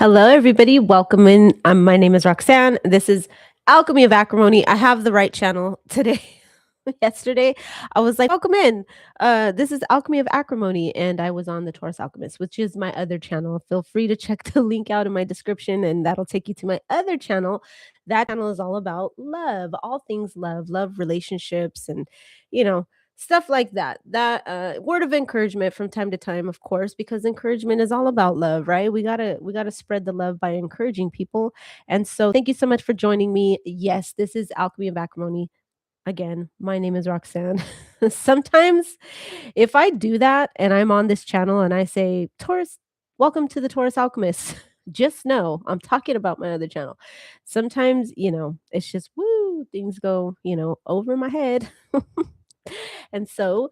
Hello, everybody. Welcome in. My name is Roxanne. This is Alchemy of Acrimony. I have the right channel today. Yesterday, I was like, "Welcome in. This is Alchemy of Acrimony," and I was on the Taurus Alchemist, which is my other channel. Feel free to check the link out in my description, and that'll take you to my other channel. That channel is all about love, all things love, love relationships, and you know stuff like that. Word of encouragement from time to time, of course, because encouragement is all about love, right? We gotta spread the love by encouraging people. And so thank you so much for joining me. Yes, this is Alchemy of Acrimony. Again, my name is Roxanne. Sometimes if I do that and I'm on this channel and I say, Taurus, welcome to the Taurus Alchemist, just know I'm talking about my other channel. Sometimes, it's just woo, things go, over my head. And so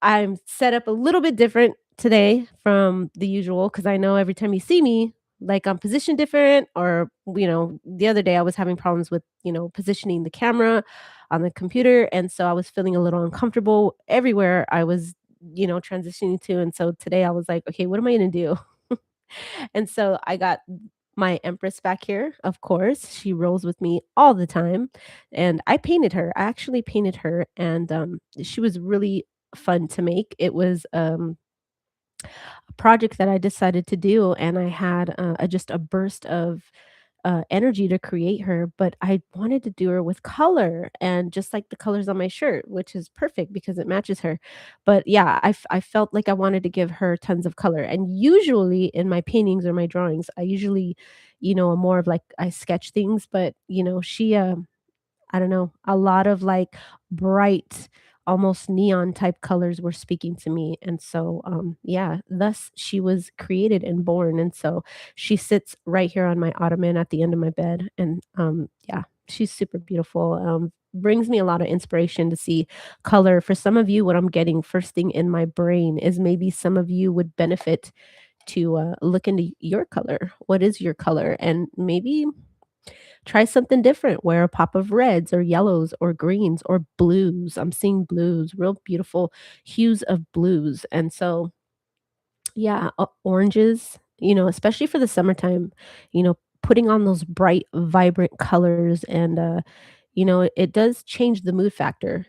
I'm set up a little bit different today from the usual because I know every time you see me, like I'm positioned different, or the other day I was having problems with positioning the camera on the computer, and so I was feeling a little uncomfortable everywhere I was transitioning to, and so today I was like, okay, what am I gonna do? And so I got my Empress back here, of course. She rolls with me all the time. And I painted her. I actually painted her, and she was really fun to make. It was a project that I decided to do, and I had just a burst of energy to create her, but I wanted to do her with color and just like the colors on my shirt, which is perfect because it matches her. But yeah, I felt like I wanted to give her tons of color. And usually in my paintings or my drawings, I usually, am more of like I sketch things, but she I don't know, a lot of like bright, almost neon type colors were speaking to me. And so, yeah, thus she was created and born. And so she sits right here on my ottoman at the end of my bed. And yeah, she's super beautiful. Brings me a lot of inspiration to see color. For some of you, what I'm getting first thing in my brain is maybe some of you would benefit to look into your color. What is your color? And maybe try something different. Wear a pop of reds or yellows or greens or blues. I'm seeing blues, real beautiful hues of blues. And so, yeah, oranges, especially for the summertime, putting on those bright, vibrant colors and, it does change the mood factor,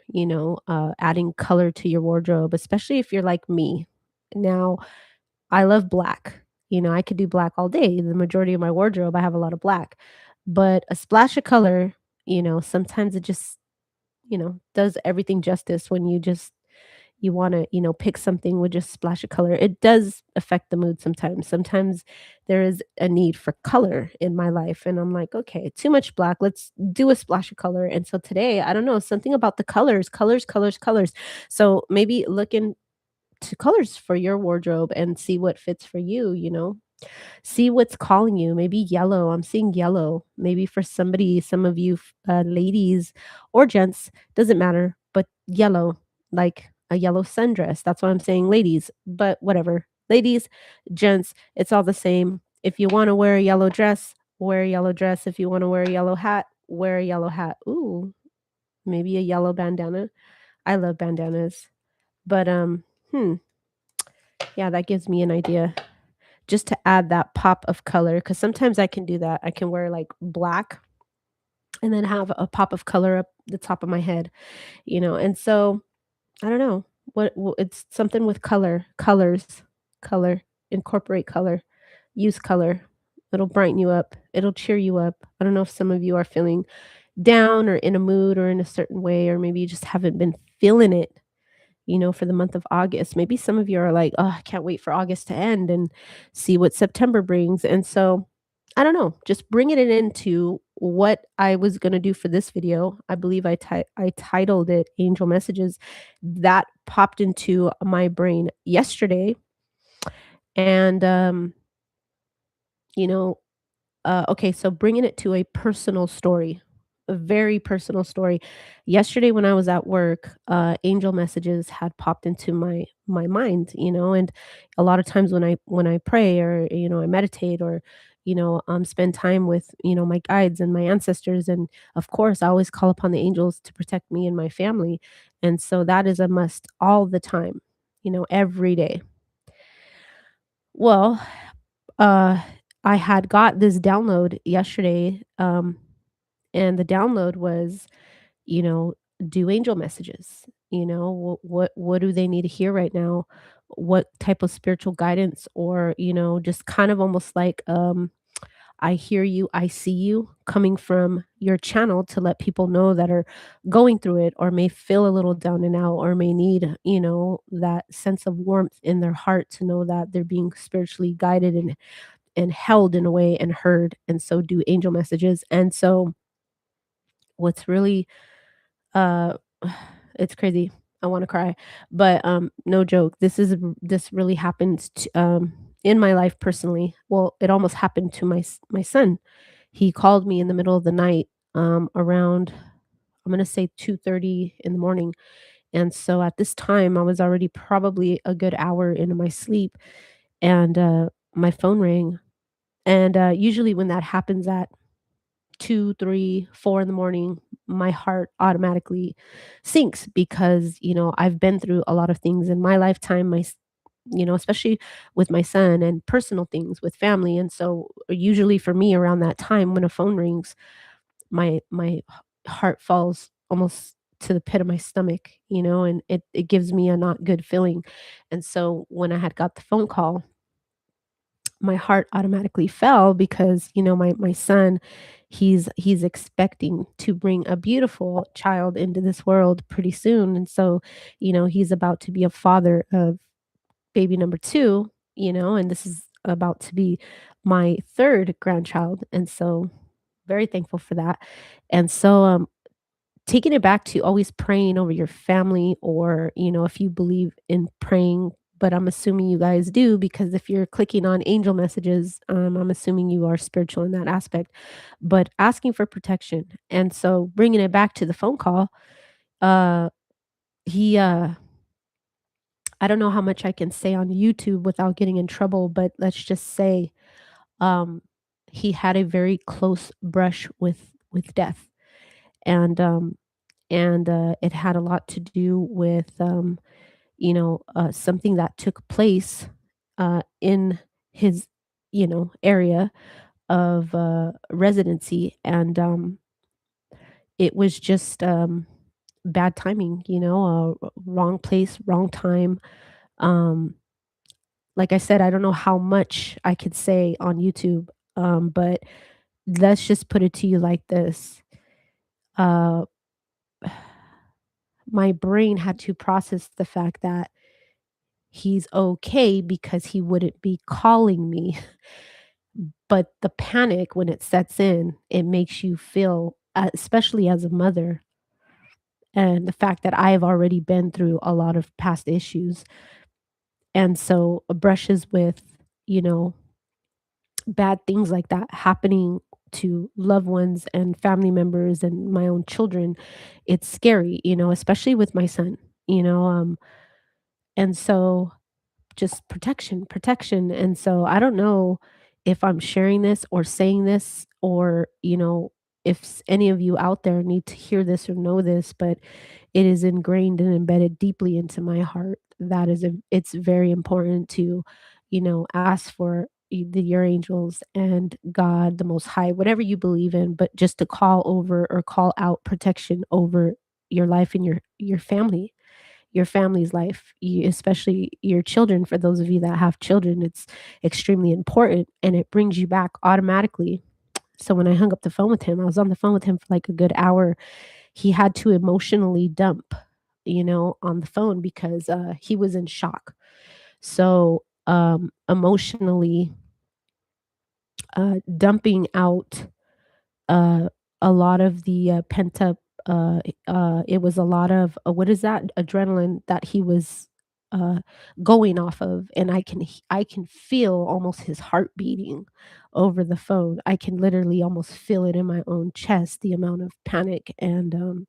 adding color to your wardrobe, especially if you're like me. Now, I love black. I could do black all day. The majority of my wardrobe, I have a lot of black. But a splash of color, sometimes it just, does everything justice when you want to, pick something with just a splash of color. It does affect the mood sometimes. Sometimes there is a need for color in my life. And I'm like, okay, too much black. Let's do a splash of color. And so today, I don't know, something about the colors, colors, colors, colors. So maybe look into colors for your wardrobe and see what fits for you, see what's calling you. Maybe yellow. I'm seeing yellow. Maybe for somebody, some of you, ladies or gents, doesn't matter, but yellow, like a yellow sundress. That's why I'm saying ladies, but whatever. Ladies, gents, it's all the same. If you want to wear a yellow dress, wear a yellow dress. If you want to wear a yellow hat, wear a yellow hat. Ooh, maybe a yellow bandana. I love bandanas. But yeah, that gives me an idea just to add that pop of color, because sometimes I can do that. I can wear, like, black and then have a pop of color up the top of my head, and so, I don't know, it's something with color, colors, color, incorporate color, use color. It'll brighten you up, it'll cheer you up. I don't know if some of you are feeling down or in a mood or in a certain way, or maybe you just haven't been feeling it, for the month of August. Maybe some of you are like, "Oh, I can't wait for August to end and see what September brings." And so, I don't know, just bringing it into what I was gonna do for this video. I believe I titled it Angel Messages. That popped into my brain yesterday, and, you know, okay, so bringing it to a personal story, a very personal story. Yesterday when I was at work, angel messages had popped into my mind, and a lot of times when I pray or I meditate or spend time with my guides and my ancestors, and of course I always call upon the angels to protect me and my family, and so that is a must all the time, every day. Well, uh I had got this download yesterday, and the download was, you know, do angel messages. What do they need to hear right now? What type of spiritual guidance, or just kind of almost like, I hear you, I see you, coming from your channel to let people know that are going through it, or may feel a little down and out, or may need, that sense of warmth in their heart to know that they're being spiritually guided and held in a way and heard. And so do angel messages. And so what's really uh it's crazy. I want to cry. But no joke. This really happened in my life personally. Well, it almost happened to my son. He called me in the middle of the night, around, I'm going to say 2:30 in the morning. And so at this time I was already probably a good hour into my sleep, and my phone rang. And usually when that happens at 2, 3, 4 in the morning, my heart automatically sinks because, I've been through a lot of things in my lifetime, especially with my son, and personal things with family. And so usually for me around that time when a phone rings, my heart falls almost to the pit of my stomach, and it gives me a not good feeling. And so when I had got the phone call, my heart automatically fell because, my son, he's expecting to bring a beautiful child into this world pretty soon. And so, he's about to be a father of baby number 2, and this is about to be my 3rd grandchild. And so very thankful for that. And so taking it back to always praying over your family, or, if you believe in praying, but I'm assuming you guys do, because if you're clicking on angel messages, I'm assuming you are spiritual in that aspect, but asking for protection. And so bringing it back to the phone call, uh, he, I don't know how much I can say on YouTube without getting in trouble, but let's just say, um, he had a very close brush with death. And, it had a lot to do with, something that took place in his, area of residency. And it was just bad timing, wrong place, wrong time. Um, like I said, I don't know how much I could say on YouTube, but let's just put it to you like this. Uh, my brain had to process the fact that he's okay because he wouldn't be calling me. But the panic, when it sets in, it makes you feel, especially as a mother, and the fact that I have already been through a lot of past issues. And so brushes with, you know, bad things like that happening to loved ones and family members and my own children, it's scary, especially with my son, and so just protection, protection. And so I don't know if I'm sharing this or saying this, or, if any of you out there need to hear this or know this, but it is ingrained and embedded deeply into my heart. It's very important to, ask for your angels and God, the Most High, whatever you believe in, but just to call over or call out protection over your life and your family's life, especially your children. For those of you that have children, it's extremely important, and it brings you back automatically. So when I hung up the phone with him, I was on the phone with him for like a good hour. He had to emotionally dump, on the phone because he was in shock. So emotionally dumping out uh, a lot of the pent up. It was a lot of what is that, adrenaline that he was uh, going off of, and I can feel almost his heart beating over the phone. I can literally almost feel it in my own chest, the amount of panic and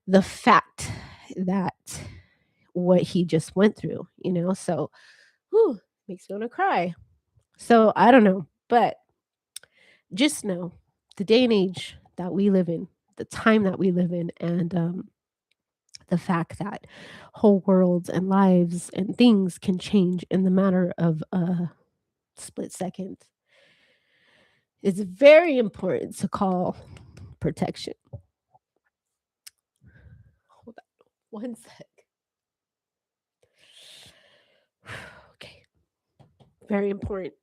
the fact that what he just went through. So whew, makes me want to cry. So I don't know, but just know the day and age that we live in, the time that we live in, and the fact that whole worlds and lives and things can change in the matter of a split second. It's very important to call protection. Hold on one sec. Okay. Very important.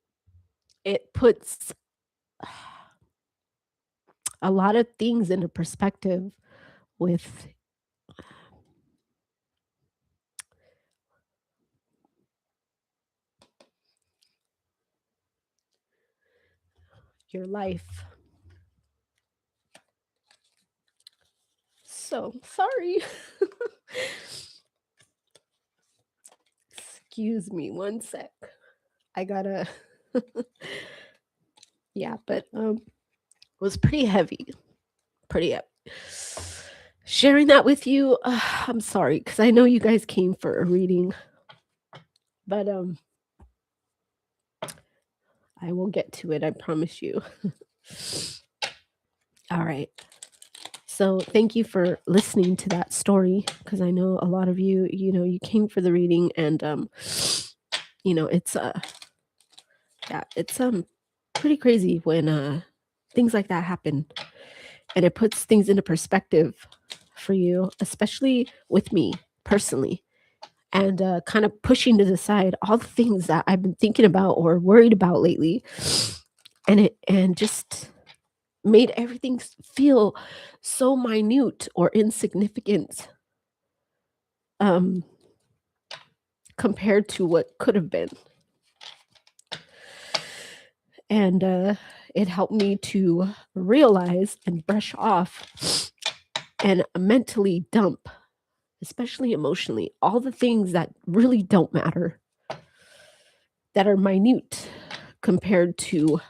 It puts a lot of things into perspective with your life. So sorry. Excuse me one sec. I gotta yeah, but it was pretty heavy. Pretty heavy. Sharing that with you, I'm sorry, because I know you guys came for a reading, but I will get to it, I promise you. All right. So thank you for listening to that story, because I know a lot of you, you came for the reading, and it's yeah, it's pretty crazy when things like that happen, and it puts things into perspective for you, especially with me personally, and kind of pushing to the side all the things that I've been thinking about or worried about lately, and just made everything feel so minute or insignificant, um, compared to what could have been. And it helped me to realize and brush off and mentally dump, especially emotionally, all the things that really don't matter, that are minute compared to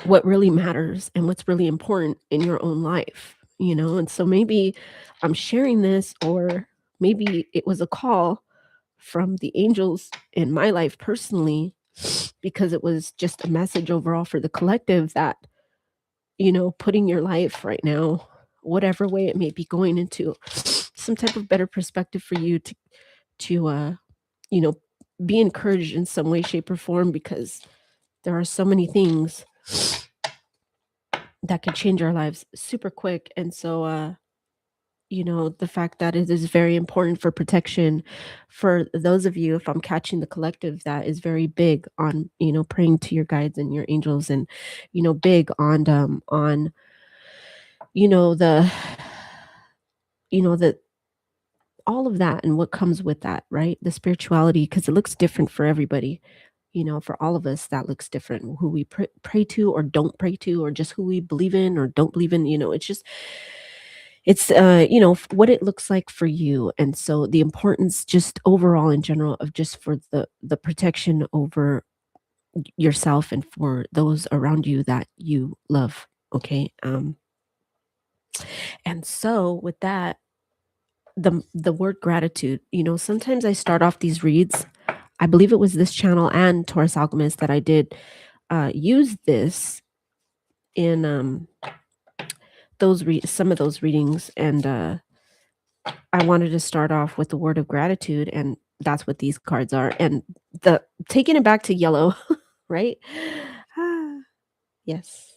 what really matters and what's really important in your own life, And so maybe I'm sharing this, or maybe it was a call from the angels in my life personally, because it was just a message overall for the collective that, putting your life right now, whatever way it may be going, into some type of better perspective for you to you know, be encouraged in some way, shape, or form, because there are so many things that can change our lives super quick. And so, the fact that it is very important for protection for those of you, if I'm catching the collective, that is very big on, praying to your guides and your angels, and, big on, the, the all of that and what comes with that, right? The spirituality, because it looks different for everybody. For all of us, that looks different. Who we pray to or don't pray to, or just who we believe in or don't believe in. It's just, it's what it looks like for you. And so the importance, just overall in general, of just for the protection over yourself and for those around you that you love. Okay. And so with that, the word gratitude, sometimes I start off these reads. I believe it was this channel and Taurus Alchemist that I did use this in some of those readings, and I wanted to start off with the word of gratitude, and that's what these cards are. And the taking it back to yellow, right? Yes.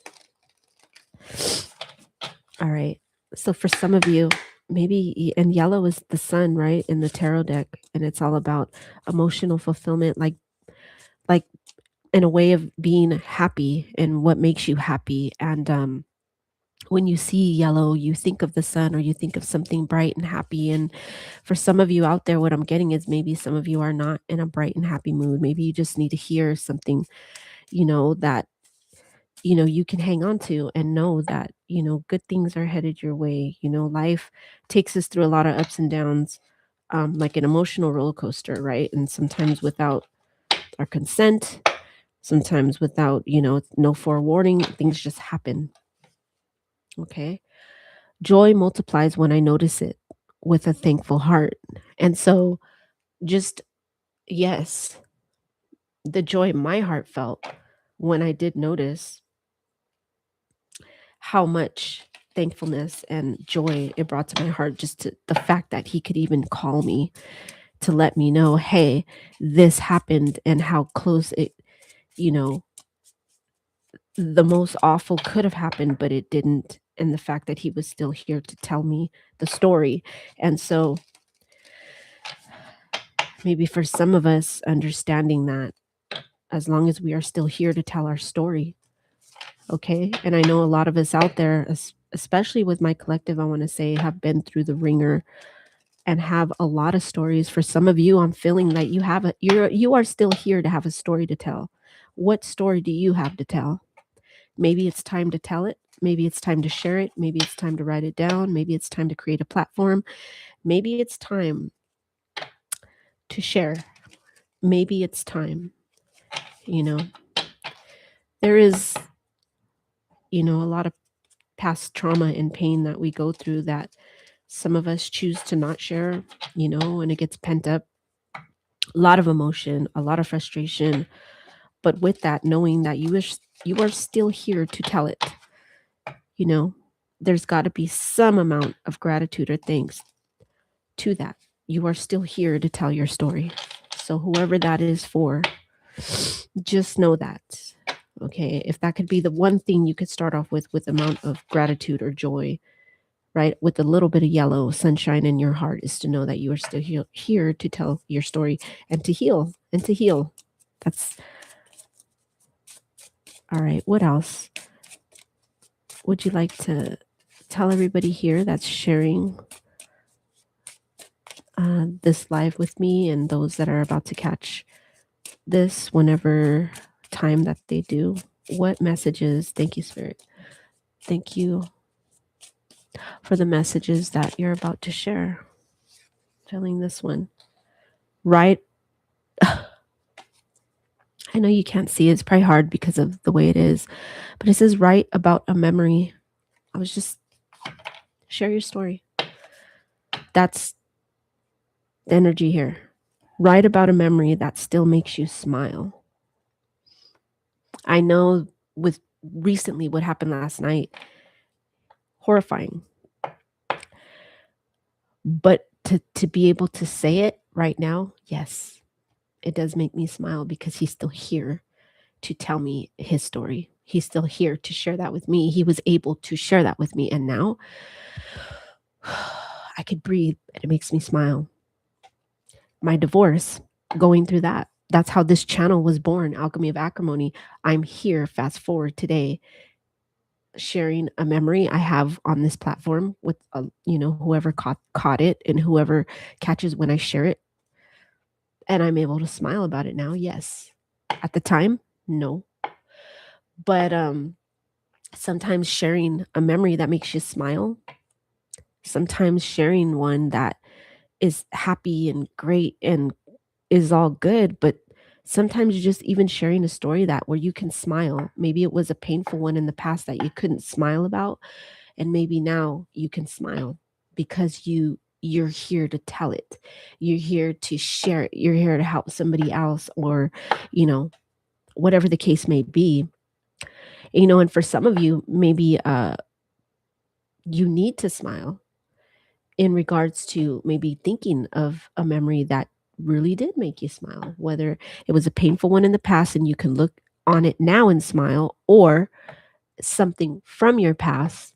All right. So for some of you, maybe, and yellow is the sun, right, in the tarot deck, and it's all about emotional fulfillment, like in a way of being happy and what makes you happy. And when you see yellow, you think of the sun, or you think of something bright and happy. And for some of you out there, what I'm getting is maybe some of you are not in a bright and happy mood. Maybe you just need to hear something, that you can hang on to, and know that good things are headed your way. Life takes us through a lot of ups and downs, like an emotional roller coaster, right? And sometimes without our consent, sometimes without no forewarning, things just happen. Okay. Joy multiplies when I notice it with a thankful heart. And so, just, yes, the joy my heart felt when I did notice how much thankfulness and joy it brought to my heart, just to the fact that he could even call me to let me know, hey, this happened, and how close it, you know, the most awful could have happened, but it didn't. And the fact that he was still here to tell me the story. And so maybe for some of us, understanding that as long as we are still here to tell our story, okay? And I know a lot of us out there, especially with my collective, I want to say, have been through the ringer and have a lot of stories. For some of you, I'm feeling that you are still here to have a story to tell. What story do you have to tell? Maybe it's time to tell it. Maybe it's time to share it. Maybe it's time to write it down. Maybe it's time to create a platform. Maybe it's time to share. Maybe it's time. You know, there is, a lot of past trauma and pain that we go through that some of us choose to not share, and it gets pent up. A lot of emotion, a lot of frustration. But with that, knowing that you are still here to tell it, you know, there's got to be some amount of gratitude or thanks to that. You are still here to tell your story. So whoever that is for, just know that. Okay, if that could be the one thing you could start off with amount of gratitude or joy, right? With a little bit of yellow sunshine in your heart, is to know that you are still here to tell your story and to heal and to heal. That's all right. What else would you like to tell everybody here that's sharing this live with me, and those that are about to catch this whenever time that they do? What messages? Thank you, Spirit. Thank you for the messages that you're about to share. Feeling this one. Right. I know you can't see it. It's probably hard because of the way it is, but it says write about a memory. I was just share your story. That's the energy here. Write about a memory that still makes you smile. I know with recently what happened last night, horrifying. But to be able to say it right now, yes, it does make me smile because he's still here to tell me his story. He's still here to share that with me. He was able to share that with me. And now I could breathe and it makes me smile. My divorce, going through that. That's how this channel was born, Alchemy of Acrimony. I'm here, fast forward today, sharing a memory I have on this platform with, whoever caught it and whoever catches when I share it. And I'm able to smile about it now. Yes. At the time, no. But sometimes sharing a memory that makes you smile, sometimes sharing one that is happy and great and is all good, but sometimes just even sharing a story that where you can smile. Maybe it was a painful one in the past that you couldn't smile about, and maybe now you can smile because you're here to tell it. You're here to share it. You're here to help somebody else, or whatever the case may be. And for some of you, maybe you need to smile in regards to maybe thinking of a memory that really did make you smile, whether it was a painful one in the past and you can look on it now and smile, or something from your past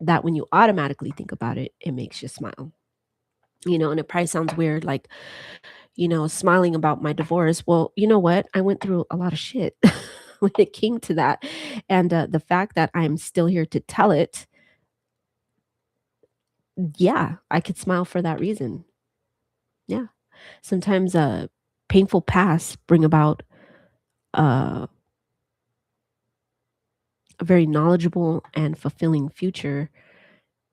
that when you automatically think about it, it makes you smile. And it probably sounds weird, like, smiling about my divorce. Well, you know what? I went through a lot of shit when it came to that. And the fact that I'm still here to tell it, yeah, I could smile for that reason. Yeah. Sometimes painful pasts bring about a very knowledgeable and fulfilling future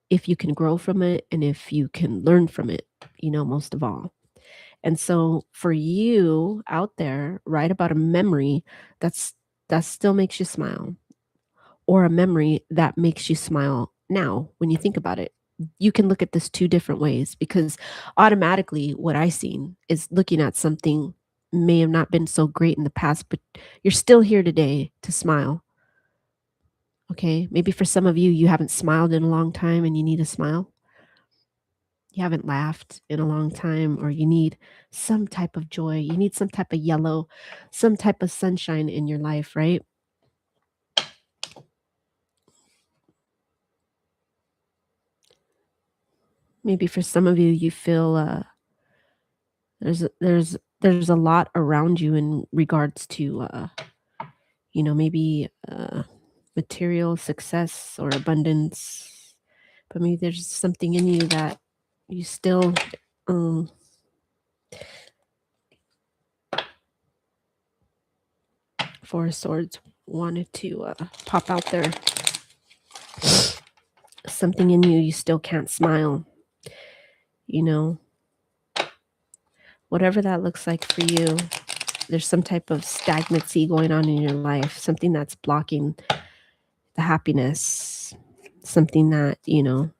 if you can grow from it and if you can learn from it, most of all. And so for you out there, write about a memory that still makes you smile, or a memory that makes you smile now when you think about it. You can look at this two different ways, because automatically what I seen is looking at something may have not been so great in the past, but you're still here today to smile. Okay. Maybe for some of you, you haven't smiled in a long time and you need a smile. You haven't laughed in a long time, or you need some type of joy. You need some type of yellow, some type of sunshine in your life, right? Maybe for some of you, you feel there's a lot around you in regards to maybe material success or abundance, but maybe there's something in you that you still um, Four of Swords wanted to pop out there. Something in you still can't smile. You know, whatever that looks like for you, there's some type of stagnancy going on in your life, something that's blocking the happiness, something that, you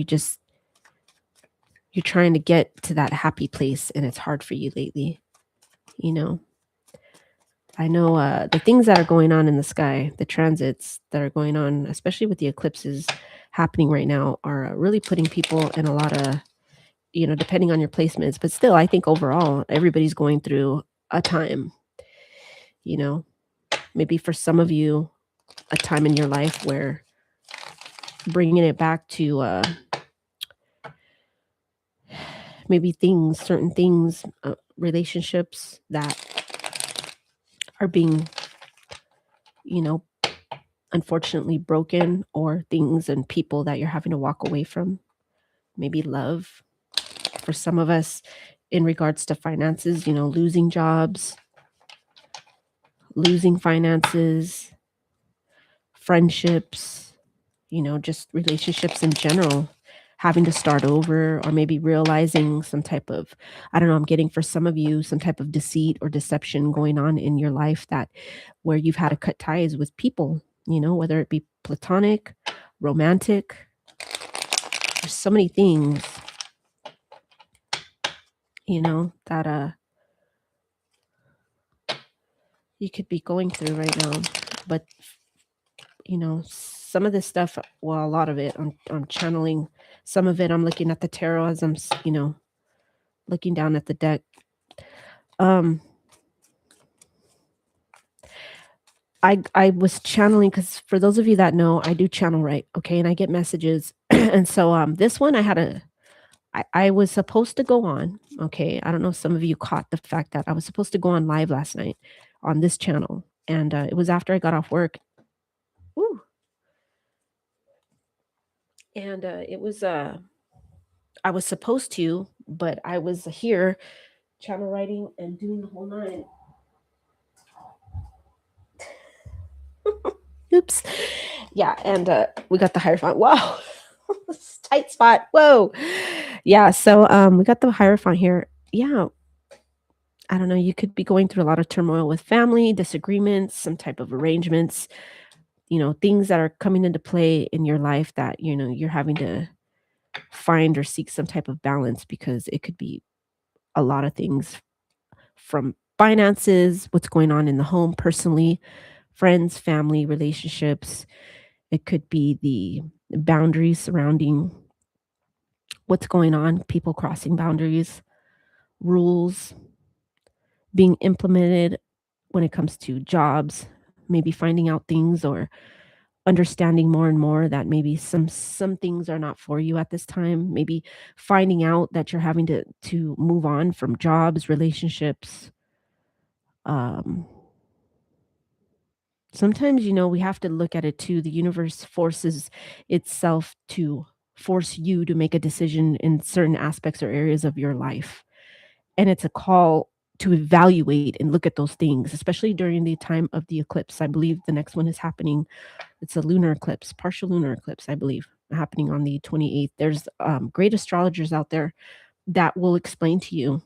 just, you're trying to get to that happy place and it's hard for you lately. You know, I know the things that are going on in the sky, the transits that are going on, especially with the eclipses happening right now, are really putting people in a lot of, depending on your placements. But still, I think overall, everybody's going through a time, you know, maybe for some of you, a time in your life where bringing it back to maybe certain things, relationships that are being, you know, unfortunately broken, or things and people that you're having to walk away from. Maybe love for some of us in regards to finances, losing jobs, losing finances, friendships, just relationships in general, having to start over, or maybe realizing some type of, I don't know, I'm getting for some of you some type of deceit or deception going on in your life, that where you've had to cut ties with people, whether it be platonic, romantic. There's so many things, that you could be going through right now. But some of this stuff, well, a lot of it, I'm channeling. Some of it I'm looking at the tarot as I'm looking down at the deck. um I was channeling, because for those of you that know, I do channel, right? Okay, and I get messages. And so this one, I was supposed to go on. Okay, I don't know if some of you caught the fact that I was supposed to go on live last night on this channel, and it was after I got off work. Woo. And it was I was supposed to, but I was here channel writing and doing the whole nine. Oops. Yeah, and we got the Hierophant. Wow. Tight spot. Whoa. Yeah, so we got the Hierophant here. Yeah, I don't know, you could be going through a lot of turmoil with family, disagreements, some type of arrangements, things that are coming into play in your life that, you're having to find or seek some type of balance, because it could be a lot of things, from finances, what's going on in the home personally, friends, family, relationships. It could be the boundaries surrounding what's going on, people crossing boundaries, rules being implemented when it comes to jobs, maybe finding out things, or understanding more and more that maybe some things are not for you at this time, maybe finding out that you're having to move on from jobs, relationships. um Sometimes, we have to look at it too. The universe forces itself to force you to make a decision in certain aspects or areas of your life. And it's a call to evaluate and look at those things, especially during the time of the eclipse. I believe the next one is happening. It's a lunar eclipse, partial lunar eclipse, I believe, happening on the 28th. There's great astrologers out there that will explain to you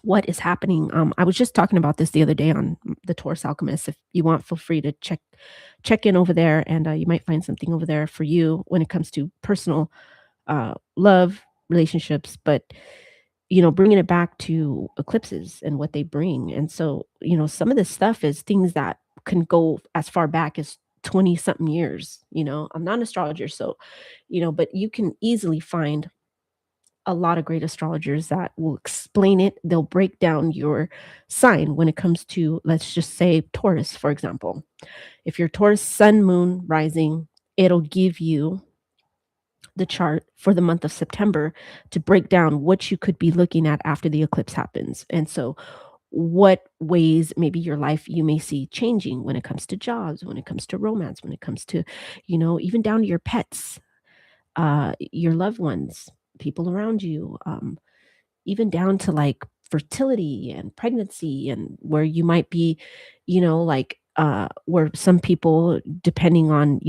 what is happening. I was just talking about this the other day on the Taurus Alchemist. If you want, feel free to check in over there, and you might find something over there for you when it comes to personal love, relationships, but bringing it back to eclipses and what they bring. And so, some of this stuff is things that can go as far back as 20 something years. I'm not an astrologer, so but you can easily find a lot of great astrologers that will explain it. They'll break down your sign when it comes to, let's just say, Taurus, for example. If you're Taurus sun, moon, rising, it'll give you the chart for the month of September to break down what you could be looking at after the eclipse happens. And so, what ways maybe your life you may see changing when it comes to jobs, when it comes to romance, when it comes to, even down to your pets, your loved ones, people around you, even down to like fertility and pregnancy, and where you might be, where some people, depending on,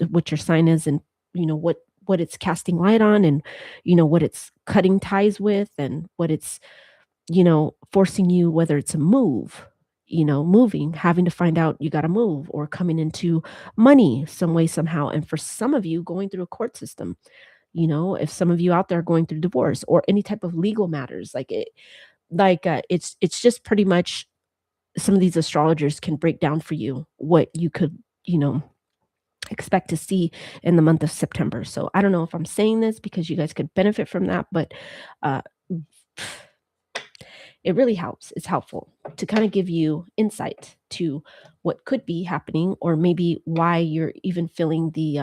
what your sign is, and, what it's casting light on, and, what it's cutting ties with, and what it's, forcing you, whether it's a move, moving, having to find out you got to move, or coming into money some way, somehow. And for some of you, going through a court system, if some of you out there are going through divorce or any type of legal matters, it's just pretty much some of these astrologers can break down for you what you could, you know, expect to see in the month of September. So I don't know if I'm saying this because you guys could benefit from that, but uh, it really helps. It's helpful to kind of give you insight to what could be happening, or maybe why you're even feeling the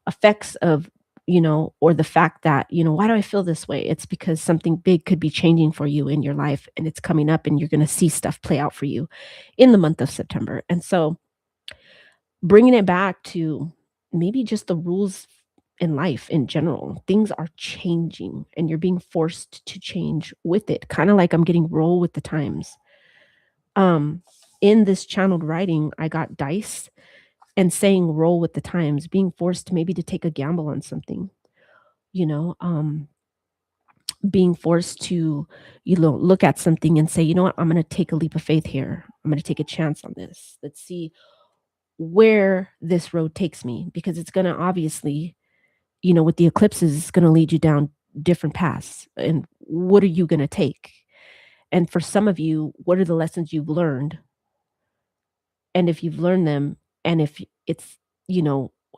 effects of, or the fact that, why do I feel this way? It's because something big could be changing for you in your life, and it's coming up, and you're going to see stuff play out for you in the month of September. And so bringing it back to maybe just the rules in life in general, things are changing and you're being forced to change with it, kind of like I'm getting roll with the times. Um, in this channeled writing, I got dice and saying roll with the times, being forced maybe to take a gamble on something, you know, um, being forced to, look at something and say, you know what, I'm going to take a leap of faith here. I'm going to take a chance on this. Let's see where this road takes me, because it's going to obviously, with the eclipses, it's going to lead you down different paths. And what are you going to take? And for some of you, what are the lessons you've learned? And if you've learned them, and if it's,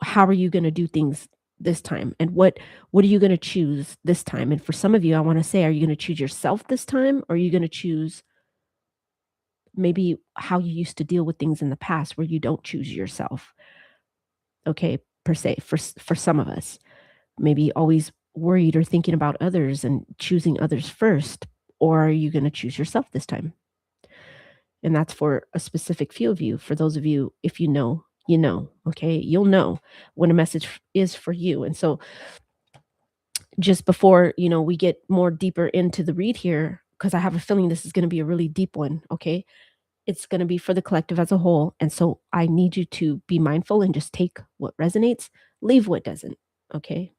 how are you going to do things this time? And what are you going to choose this time? And for some of you, I want to say, are you going to choose yourself this time? Or are you going to choose maybe how you used to deal with things in the past where you don't choose yourself? Okay, per se, for some of us, maybe always worried or thinking about others and choosing others first. Or are you going to choose yourself this time? And that's for a specific few of you. For those of you, if you know, okay, you'll know when a message is for you. And so just before, we get more deeper into the read here, because I have a feeling this is going to be a really deep one, okay? It's going to be for the collective as a whole. And so I need you to be mindful and just take what resonates, leave what doesn't. Okay.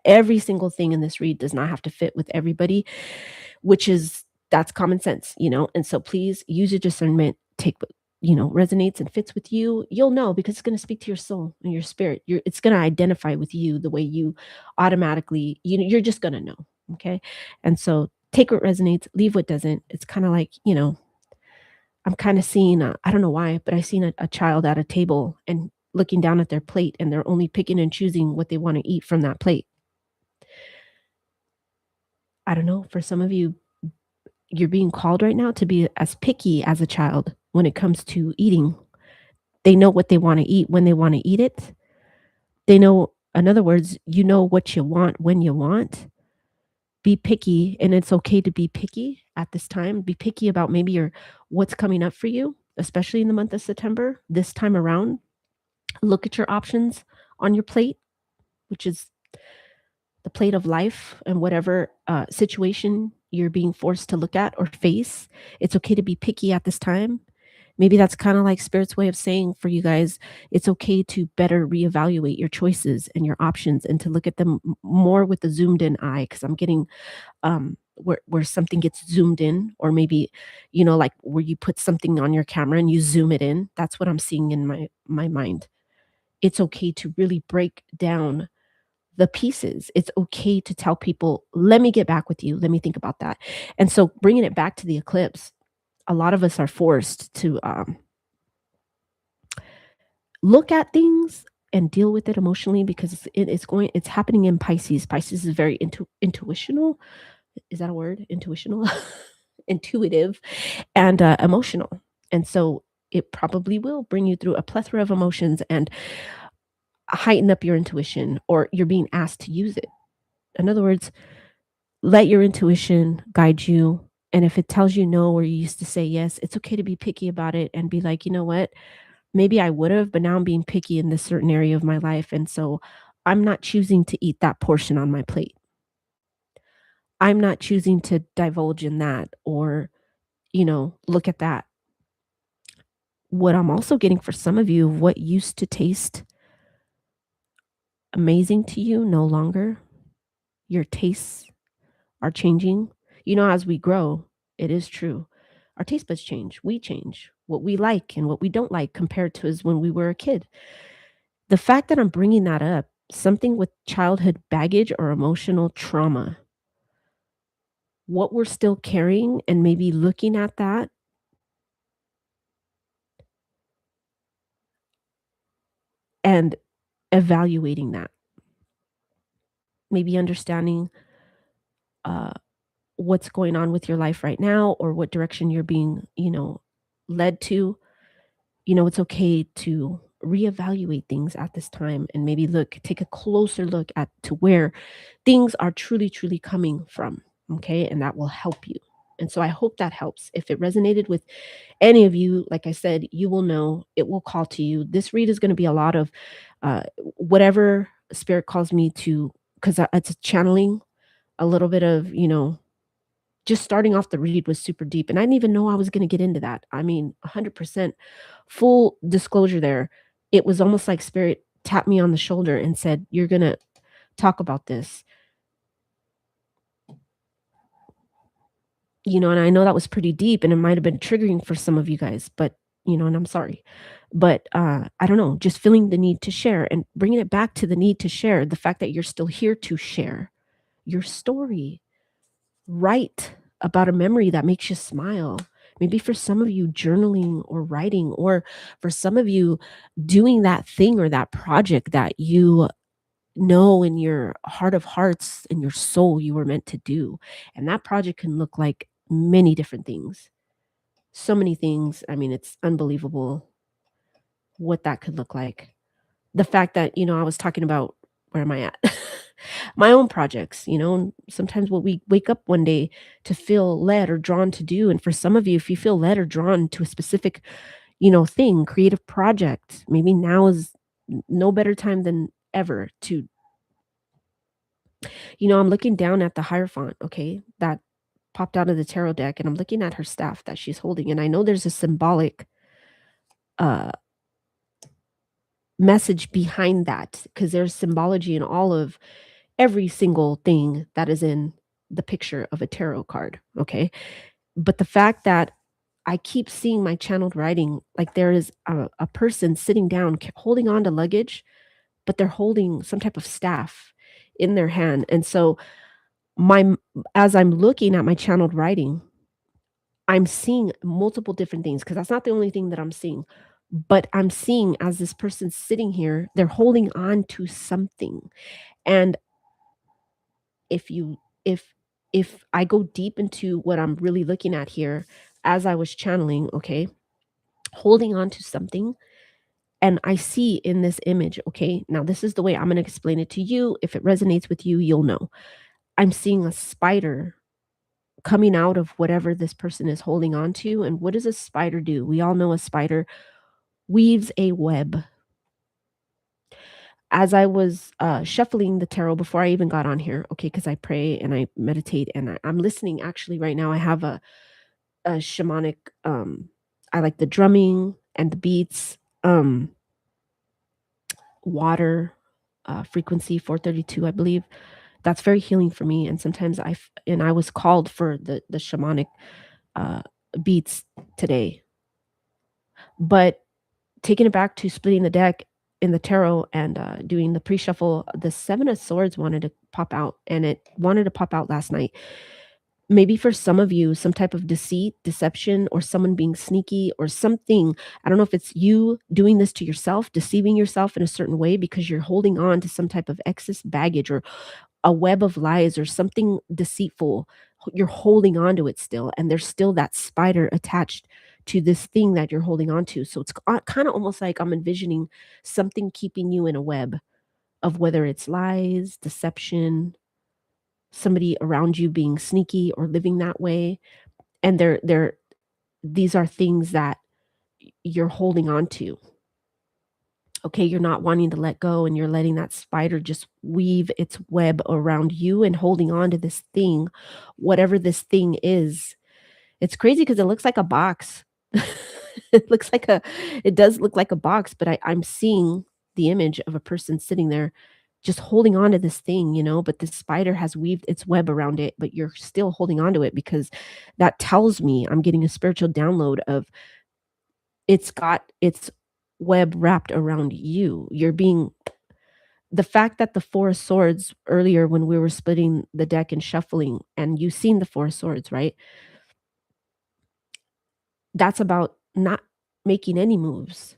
Every single thing in this read does not have to fit with everybody, that's common sense, And so please use your discernment, take what, resonates and fits with you. You'll know, because it's going to speak to your soul and your spirit. It's going to identify with you the way you automatically, you're just going to know. Okay. And so take what resonates, leave what doesn't. It's kind of like, I'm kind of seeing, I don't know why, but I seen a child at a table and looking down at their plate, and they're only picking and choosing what they want to eat from that plate. I don't know. For some of you, you're being called right now to be as picky as a child when it comes to eating. They know what they want to eat when they want to eat it. They know, in other words, you know what you want when you want. Be picky, and it's okay to be picky at this time. Be picky about maybe what's coming up for you, especially in the month of September. This time around, look at your options on your plate, which is the plate of life, and whatever situation you're being forced to look at or face. It's okay to be picky at this time. Maybe that's kind of like Spirit's way of saying for you guys, it's okay to better reevaluate your choices and your options, and to look at them more with the zoomed in eye, because I'm getting where something gets zoomed in, or maybe, like where you put something on your camera and you zoom it in. That's what I'm seeing in my mind. It's okay to really break down the pieces. It's okay to tell people, let me get back with you. Let me think about that. And so bringing it back to the eclipse, a lot of us are forced to look at things and deal with it emotionally, because it's happening in Pisces. Pisces is very intuitional. Is that a word? Intuitional, intuitive, and emotional. And so it probably will bring you through a plethora of emotions. And heighten up your intuition, or you're being asked to use it. In other words, let your intuition guide you. And if it tells you no, or you used to say yes, it's okay to be picky about it and be like, you know what? Maybe I would have, but now I'm being picky in this certain area of my life. And so I'm not choosing to eat that portion on my plate. I'm not choosing to divulge in that, or, look at that. What I'm also getting for some of you, what used to taste amazing to you, no longer. Your tastes are changing. As we grow, it is true. Our taste buds change. We change. What we like and what we don't like compared to as when we were a kid. The fact that I'm bringing that up, something with childhood baggage or emotional trauma, what we're still carrying, and maybe looking at that and evaluating that, maybe understanding uh, what's going on with your life right now, or what direction you're being, led to. It's okay to reevaluate things at this time, and maybe take a closer look at to where things are truly, truly coming from. Okay. And that will help you. And so I hope that helps. If it resonated with any of you, like I said, you will know, it will call to you. This read is going to be a lot of whatever spirit calls me to, because it's a channeling, a little bit of, just starting off the read was super deep, and I didn't even know I was gonna get into that. I mean, 100% full disclosure there. It was almost like spirit tapped me on the shoulder and said, "You're gonna talk about this." And I know that was pretty deep, and it might have been triggering for some of you guys, but, and I'm sorry. But, I don't know, just feeling the need to share and bringing it back to the need to share, the fact that you're still here to share your story. Write about a memory that makes you smile. Maybe for some of you, journaling or writing, or for some of you, doing that thing or that project that you know in your heart of hearts, in your soul, you were meant to do. And that project can look like many different things. So many things. I mean, it's unbelievable what that could look like. The fact that, I was talking about, where am I at? My own projects, and sometimes what we wake up one day to feel led or drawn to do. And for some of you, if you feel led or drawn to a specific, thing, creative project, maybe now is no better time than ever to, I'm looking down at the Hierophant, okay, that popped out of the tarot deck, and I'm looking at her staff that she's holding. And I know there's a symbolic uh message behind that, because there's symbology in all of every single thing that is in the picture of a tarot card, okay? But the fact that I keep seeing my channeled writing, like there is a person sitting down holding on to luggage, but they're holding some type of staff in their hand. And so my as I'm looking at my channeled writing, I'm seeing multiple different things, because that's not the only thing that I'm seeing. But I'm seeing, as this person's sitting here, they're holding on to something. And if you if I go deep into what I'm really looking at here, as I was channeling, okay, holding on to something, and I see in this image, okay, now this is the way I'm going to explain it to you. If it resonates with you, you'll know. I'm seeing a spider coming out of whatever this person is holding on to. And what does a spider do? We all know a spider weaves a web. As I was shuffling the tarot before I even got on here, okay, because I pray and I meditate, and I'm listening actually right now. I have a shamanic, I like the drumming and the beats, water, frequency 432, I believe. That's very healing for me. And sometimes I was called for the shamanic uh, beats today. But taking it back to splitting the deck in the tarot and doing the pre-shuffle, the Seven of Swords wanted to pop out, and it wanted to pop out last night. Maybe for some of you, some type of deceit, deception, or someone being sneaky or something. I don't know if it's you doing this to yourself, deceiving yourself in a certain way because you're holding on to some type of excess baggage or a web of lies or something deceitful. You're holding on to it still, and there's still that spider attached to this thing that you're holding on to. So it's kind of almost like I'm envisioning something keeping you in a web. of whether it's lies, deception, somebody around you being sneaky or living that way, and they're these are things that you're holding on to. Okay, you're not wanting to let go and you're letting that spider just weave its web around you and holding on to this thing, whatever this thing is. It's crazy because it looks like a box. It looks like a it does look like a box, but I'm seeing the image of a person sitting there just holding on to this thing, but the spider has weaved its web around it, but you're still holding on to it because that tells me I'm getting a spiritual download of it's got its web wrapped around you. You're being the fact that the 4 of swords earlier when we were splitting the deck and shuffling, and you've seen the 4 of swords, right? That's about not making any moves,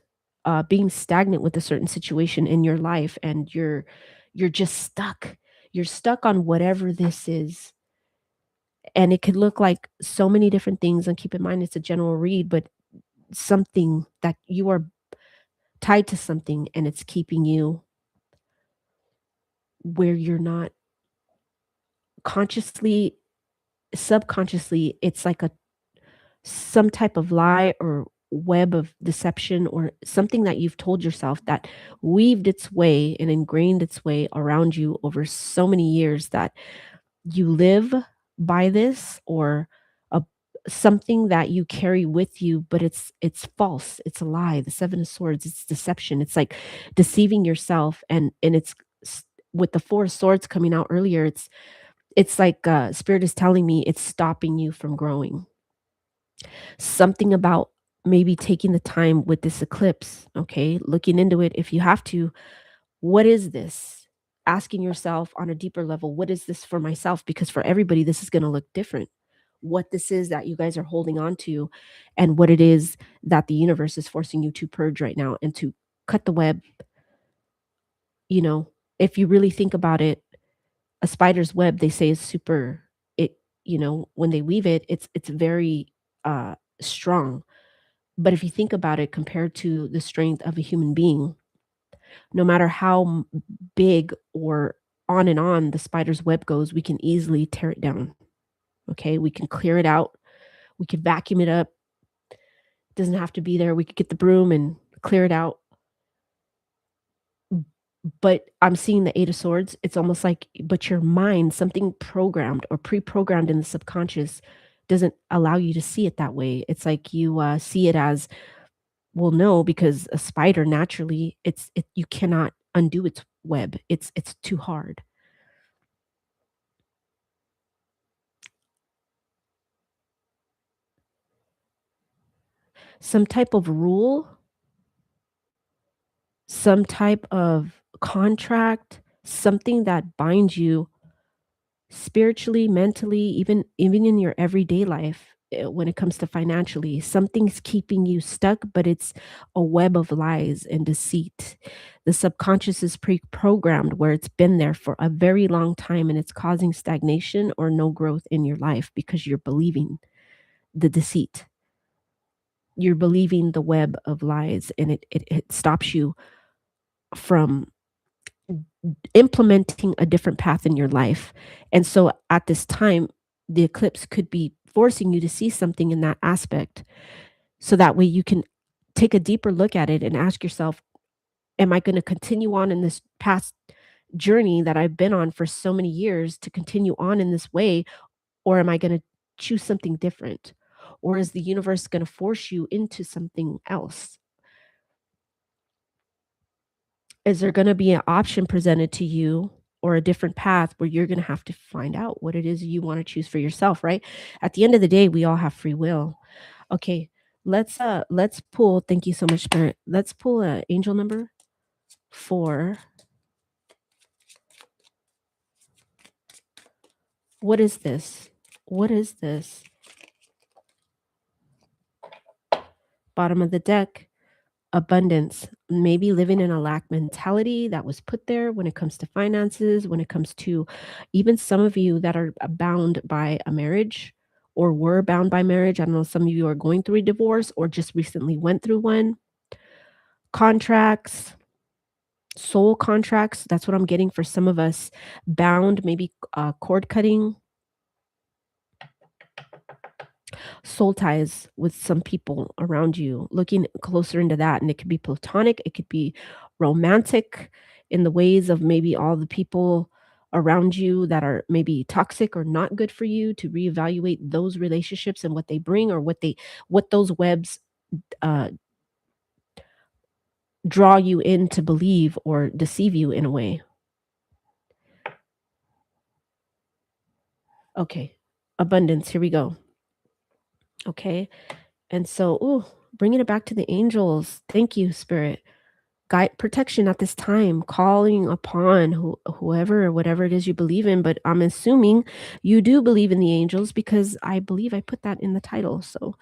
being stagnant with a certain situation in your life, and you're just stuck. You're stuck on whatever this is, and it could look like so many different things, and keep in mind it's a general read, but something that you are tied to something, and it's keeping you where you're not consciously, subconsciously, it's like a some type of lie or web of deception or something that you've told yourself that weaved its way and ingrained its way around you over so many years that you live by this, or a something that you carry with you, but it's false, it's a lie. The 7 of swords, it's deception. It's like deceiving yourself, and it's with the 4 of swords coming out earlier, it's like spirit is telling me it's stopping you from growing. Something about maybe taking the time with this eclipse, okay? Looking into it if you have to. What is this? Asking yourself on a deeper level, what is this for myself? Because for everybody, this is going to look different. What this is that you guys are holding on to, and what it is that the universe is forcing you to purge right now and to cut the web. You know, if you really think about it, a spider's web, they say, is super, it, when they weave it, it's very strong. But if you think about it compared to the strength of a human being, no matter how big or on the spider's web goes, we can easily tear it down. Okay, we can clear it out. We could vacuum it up. It doesn't have to be there. We could get the broom and clear it out. But I'm seeing the 8 of swords. It's almost like, but your mind, something programmed or pre-programmed in the subconscious, doesn't allow you to see it that way. It's like you see it as, well, no, because a spider naturally, you cannot undo its web. It's too hard. Some type of rule, some type of contract, something that binds you spiritually, mentally, even in your everyday life, when it comes to financially, something's keeping you stuck, but it's a web of lies and deceit. The subconscious is pre-programmed where it's been there for a very long time, and it's causing stagnation or no growth in your life because you're believing the deceit. You're believing the web of lies, and it stops you from implementing a different path in your life. And so at this time, the eclipse could be forcing you to see something in that aspect. So that way you can take a deeper look at it and ask yourself, am I going to continue on in this past journey that I've been on for so many years to continue on in this way? Or am I going to choose something different? Or is the universe going to force you into something else? Is there gonna be an option presented to you or a different path where you're gonna have to find out what it is you wanna choose for yourself, right? At the end of the day, we all have free will. Okay, let's pull, thank you so much, Spirit. Let's pull a angel number for what is this? What is this? Bottom of the deck, abundance, maybe living in a lack mentality that was put there when it comes to finances, when it comes to even some of you that are bound by a marriage or were bound by marriage. I don't know, some of you are going through a divorce or just recently went through one. Contracts, Soul contracts, that's what I'm getting for some of us. Bound, maybe cord cutting, soul ties with some people around you, looking closer into that. And it could be platonic, it could be romantic in the ways of maybe all the people around you that are maybe toxic or not good for you, to reevaluate those relationships and what they bring, or what those webs uh, draw you in to believe or deceive you in a way. Okay. Abundance. Here we go. Okay. And so, ooh, bringing it back to the angels. Thank you, Spirit. Guide protection at this time, calling upon whoever or whatever it is you believe in. But I'm assuming you do believe in the angels, because I believe I put that in the title. So,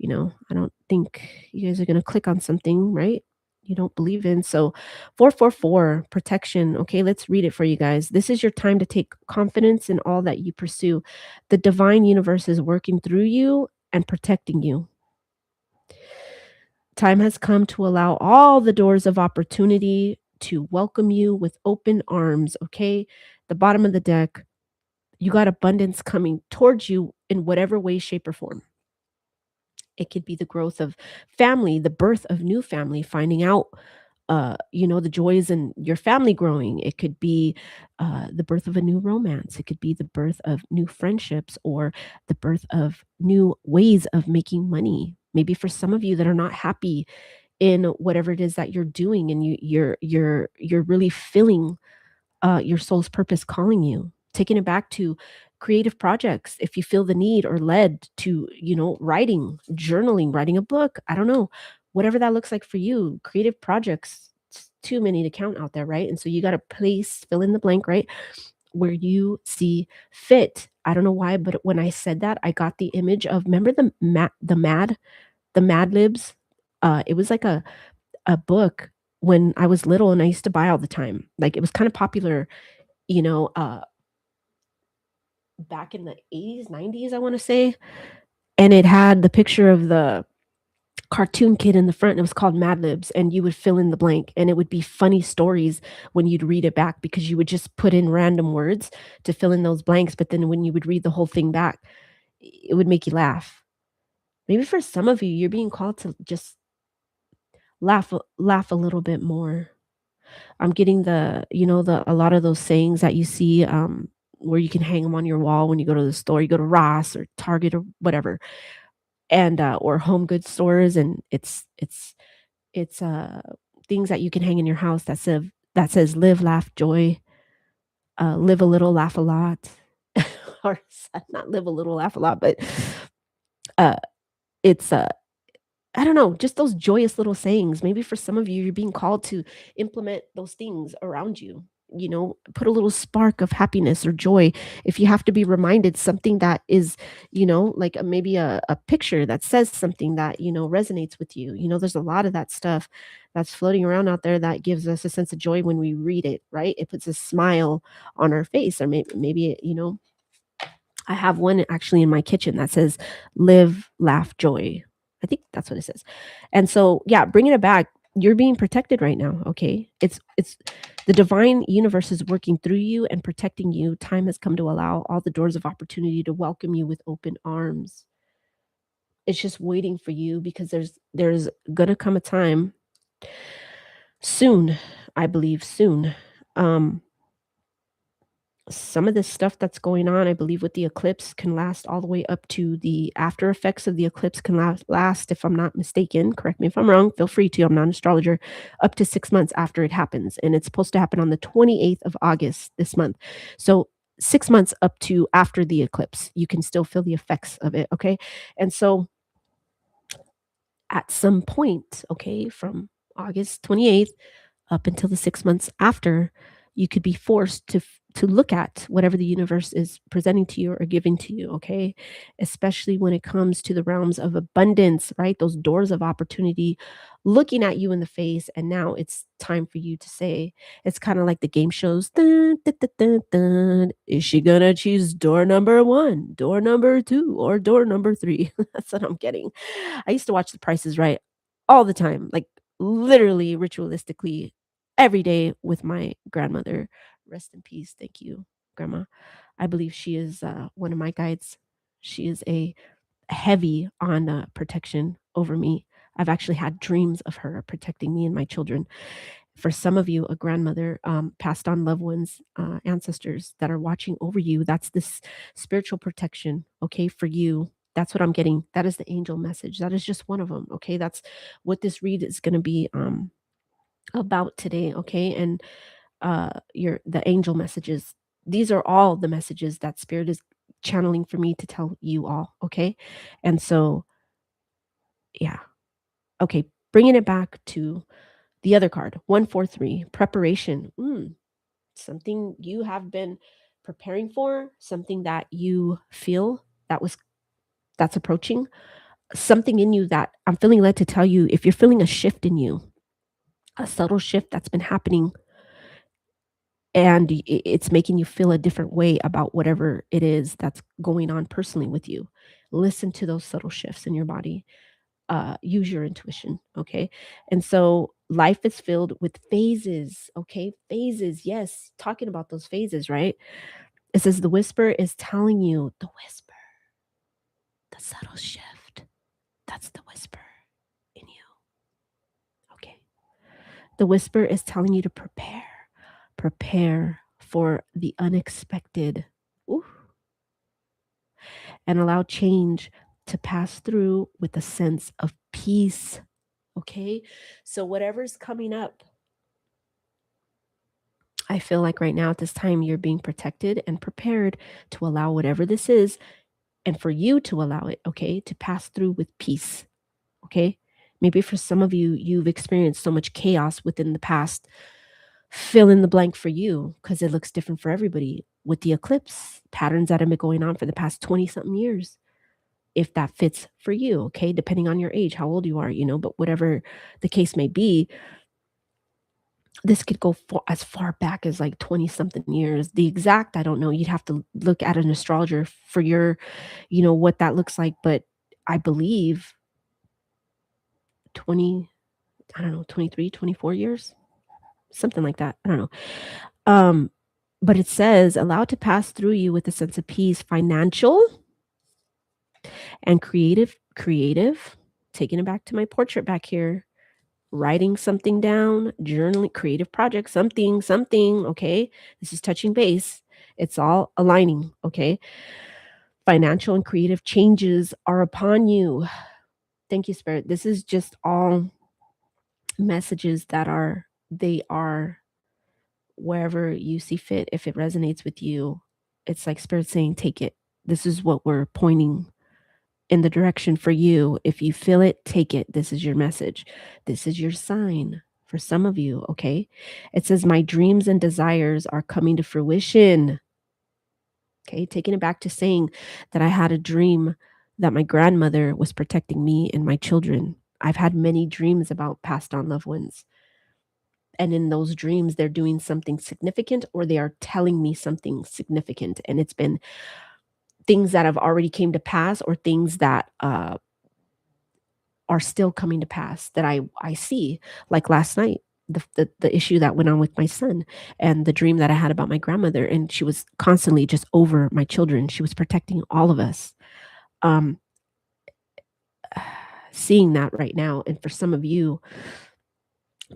I don't think you guys are going to click on something, right? You don't believe in. So, 444 protection. Okay, let's read it for you guys. This is your time to take confidence in all that you pursue. The divine universe is working through you and protecting you. Time has come to allow all the doors of opportunity to welcome you with open arms. Okay, the bottom of the deck, you got abundance coming towards you in whatever way, shape, or form. It could be the growth of family, the birth of new family, finding out, the joys in your family growing. It could be the birth of a new romance. It could be the birth of new friendships, or the birth of new ways of making money. Maybe for some of you that are not happy in whatever it is that you're doing, and you're really feeling your soul's purpose calling you, taking it back to creative projects. If you feel the need or led to, writing, journaling, writing a book, I don't know, whatever that looks like for you, creative projects. It's too many to count out there, right? And so you got to place, fill in the blank, right? Where you see fit. I don't know why, but when I said that, I got the image of, remember the Mad Libs? It was like a book when I was little, and I used to buy all the time. Like, it was kind of popular, you know, uh, back in the 80s, 90s, I wanna say, and it had the picture of the cartoon kid in the front, and it was called Mad Libs, and you would fill in the blank, and it would be funny stories when you'd read it back, because you would just put in random words to fill in those blanks, but then when you would read the whole thing back, it would make you laugh. Maybe for some of you, you're being called to just laugh a little bit more. I'm getting the a lot of those sayings that you see, where you can hang them on your wall when you go to the store. You go to Ross or Target or whatever, and or home goods stores, and it's things that you can hang in your house that says live, laugh, joy, live a little, laugh a lot, or not live a little, laugh a lot, but uh, it's I don't know, just those joyous little sayings. Maybe for some of you, you're being called to implement those things around you. Put a little spark of happiness or joy. If you have to be reminded something that is, like maybe a picture that says something that, resonates with you. There's a lot of that stuff that's floating around out there that gives us a sense of joy when we read it, right? It puts a smile on our face, or maybe, I have one actually in my kitchen that says live, laugh, joy. I think that's what it says. And so, yeah, bringing it back, you're being protected right now, okay? It's the divine universe is working through you and protecting you. Time has come to allow all the doors of opportunity to welcome you with open arms. It's just waiting for you, because there's going to come a time soon, I believe soon. Um some of this stuff that's going on, I believe, with the eclipse can last all the way up to the after effects of the eclipse can last, if I'm not mistaken. Correct me if I'm wrong. Feel free to. I'm not an astrologer. Up to 6 months after it happens, and it's supposed to happen on the 28th of August this month. So 6 months up to after the eclipse, you can still feel the effects of it. Okay, and so at some point, okay, from August 28th up until the 6 months after, you could be forced to look at whatever the universe is presenting to you or giving to you, okay? Especially when it comes to the realms of abundance, right? Those doors of opportunity looking at you in the face, and now it's time for you to say, it's kind of like the game shows. Dun, dun, dun, dun, dun. Is she gonna choose door number one, door number two, or door number three? That's what I'm getting. I used to watch The Price is Right all the time, like literally ritualistically every day with my grandmother. Rest in peace. Thank you, Grandma. I believe she is one of my guides. She is a heavy on protection over me. I've actually had dreams of her protecting me and my children. For some of you, a grandmother, passed on loved ones, ancestors that are watching over you. That's this spiritual protection, okay, for you. That's what I'm getting. That is the angel message. That is just one of them, okay? That's what this read is going to be about today, okay? And your the angel messages. These are all the messages that spirit is channeling for me to tell you all, okay? And so, yeah. Okay, bringing it back to the other card, 143, preparation. Something you have been preparing for, something that you feel that's approaching, something in you that I'm feeling led to tell you if you're feeling a shift in you, a subtle shift that's been happening and it's making you feel a different way about whatever it is that's going on personally with you. Listen to those subtle shifts in your body. Use your intuition, okay? And so life is filled with phases, okay? Phases, yes, talking about those phases, right? It says the whisper is telling you the whisper, the subtle shift. That's the whisper in you, okay? The whisper is telling you to prepare for the unexpected. Ooh, and allow change to pass through with a sense of peace. Okay. So, whatever's coming up, I feel like right now at this time, you're being protected and prepared to allow whatever this is and for you to allow it, okay, to pass through with peace. Okay. Maybe for some of you, you've experienced so much chaos within the past. Fill in the blank for you because it looks different for everybody with the eclipse patterns that have been going on for the past 20 something years. If that fits for you, okay, depending on your age, how old you are, but whatever the case may be, this could go for as far back as like 20 something years. The exact, I don't know. You'd have to look at an astrologer for your, what that looks like. But I believe 20, I don't know, 23, 24 years, something like that. I don't know. Um, but it says allowed to pass through you with a sense of peace, financial and creative. Taking it back to my portrait back here, writing something down, journaling, creative project, something, okay? This is touching base. It's all aligning, okay? Financial and creative changes are upon you. Thank you, Spirit. This is just all messages they are wherever you see fit. If it resonates with you, it's like Spirit saying, take it. This is what we're pointing in the direction for you. If you feel it, take it. This is your message. This is your sign for some of you, okay? It says, my dreams and desires are coming to fruition. Okay, taking it back to saying that I had a dream that my grandmother was protecting me and my children. I've had many dreams about passed on loved ones. And in those dreams, they're doing something significant or they are telling me something significant. And it's been things that have already came to pass or things that are still coming to pass that I see. Like last night, the issue that went on with my son and the dream that I had about my grandmother, and she was constantly just over my children. She was protecting all of us. Um, seeing that right now, and for some of you,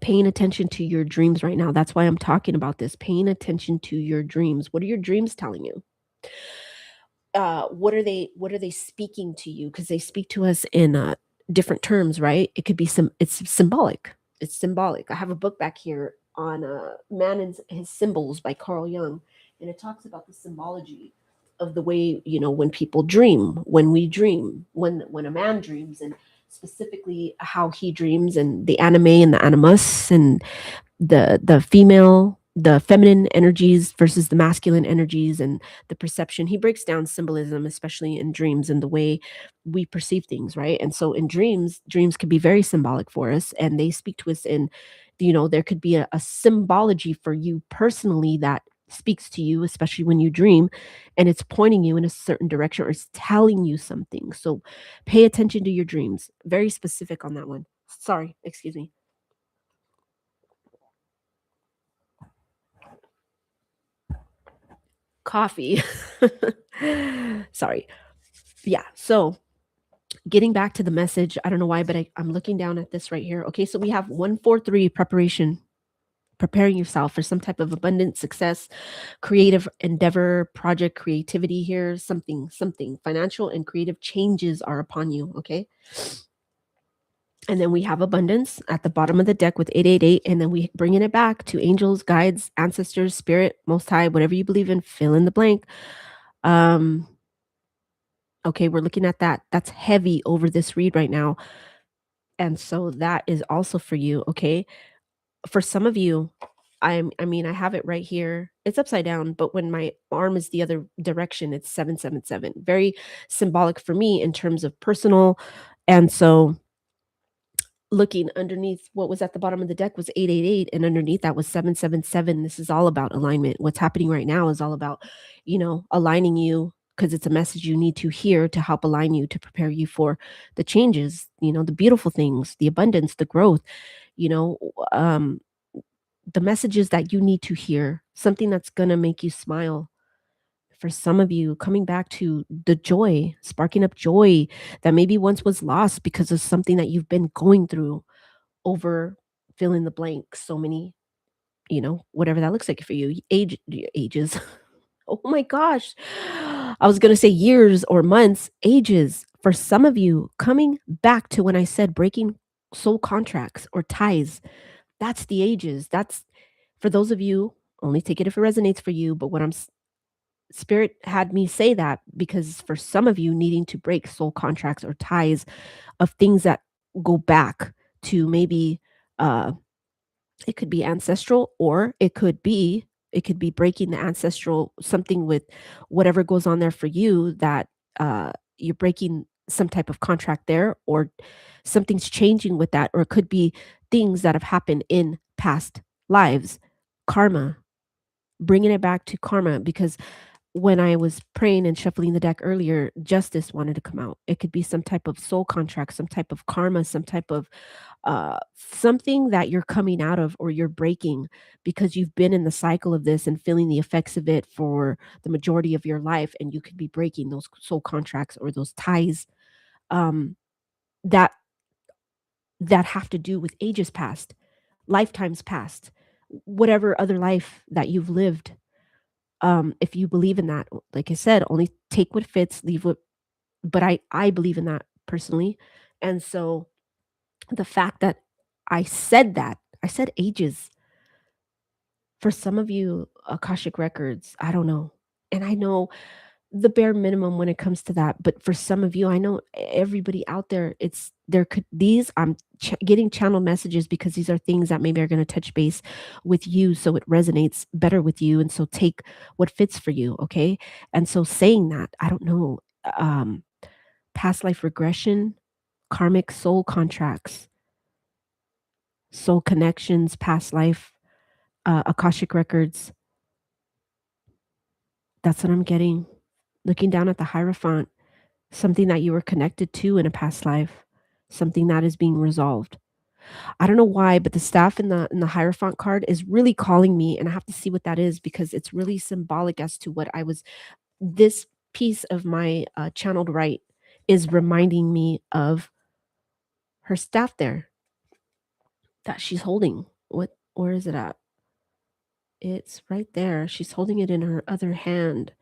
paying attention to your dreams right now. That's why I'm talking about this. Paying attention to your dreams. What are your dreams telling you? What are they speaking to you? Because they speak to us in different terms, right? It could be it's symbolic. It's symbolic. I have a book back here on Man and His Symbols by Carl Jung, and it talks about the symbology of the way, when people dream, when we dream, when a man dreams, and specifically how he dreams, and the anime and the animus, and the feminine energies versus the masculine energies, and the perception. He breaks down symbolism, especially in dreams, and the way we perceive things, right? And so in dreams can be very symbolic for us, and they speak to us in, there could be a symbology for you personally that speaks to you, especially when you dream, and it's pointing you in a certain direction or it's telling you something. So pay attention to your dreams. Very specific on that one. Sorry, excuse me. coffee. Sorry. Yeah. So getting back to the message, I don't know why, but I'm looking down at this right here. Okay. So we have 143 preparation, preparing yourself for some type of abundance, success, creative endeavor, project creativity here, something financial and creative changes are upon you. Okay. And then we have abundance at the bottom of the deck with 888. And then we bringing it back to angels, guides, ancestors, spirit, most high, whatever you believe in, fill in the blank. Um, okay, we're looking at that. That's heavy over this read right now. And so that is also for you. Okay. For some of you, I mean, I have it right here. It's upside down, but when my arm is the other direction, it's 777. Very symbolic for me in terms of personal. And so looking underneath what was at the bottom of the deck was 888 and underneath that was 777. This is all about alignment. What's happening right now is all about, aligning you because it's a message you need to hear to help align you to prepare you for the changes, the beautiful things, the abundance, the growth, you know, um the messages that you need to hear, something that's going to make you smile. For some of you, coming back to the joy, sparking up joy that maybe once was lost because of something that you've been going through over fill in the blank so many, whatever that looks like for you, ages. Oh my gosh. I was going to say years or months, ages. For some of you, coming back to when I said breaking soul contracts or ties, that's the ages. That's for those of you, only take it if it resonates for you, but what spirit had me say that because for some of you needing to break soul contracts or ties of things that go back to maybe uh it could be ancestral or it could be breaking the ancestral something with whatever goes on there for you that you're breaking some type of contract there or something's changing with that or it could be things that have happened in past lives, karma, bringing it back to karma because when I was praying and shuffling the deck earlier, justice wanted to come out. It could be some type of soul contract, some type of karma, some type of something that you're coming out of or you're breaking because you've been in the cycle of this and feeling the effects of it for the majority of your life. And you could be breaking those soul contracts or those ties um, that have to do with ages past, lifetimes past, whatever other life that you've lived. If you believe in that, like I said, only take what fits, leave what, but I believe in that personally. And so the fact that I said ages. For some of you, Akashic records, I don't know. And I know the bare minimum when it comes to that, but for some of you, I know everybody out there, it's there could these I'm getting channel messages because these are things that maybe are going to touch base with you so it resonates better with you and so take what fits for you, okay? And so saying that, I don't know, um past life regression, karmic soul contracts, soul connections, past life, Akashic records. That's what I'm getting. Looking down at the Hierophant, something that you were connected to in a past life, something that is being resolved. I don't know why, but the staff in the Hierophant card is really calling me, and I have to see what that is because it's really symbolic as to what I was. This piece of my channeled right is reminding me of her staff there that she's holding. Where is it at? It's right there. She's holding it in her other hand.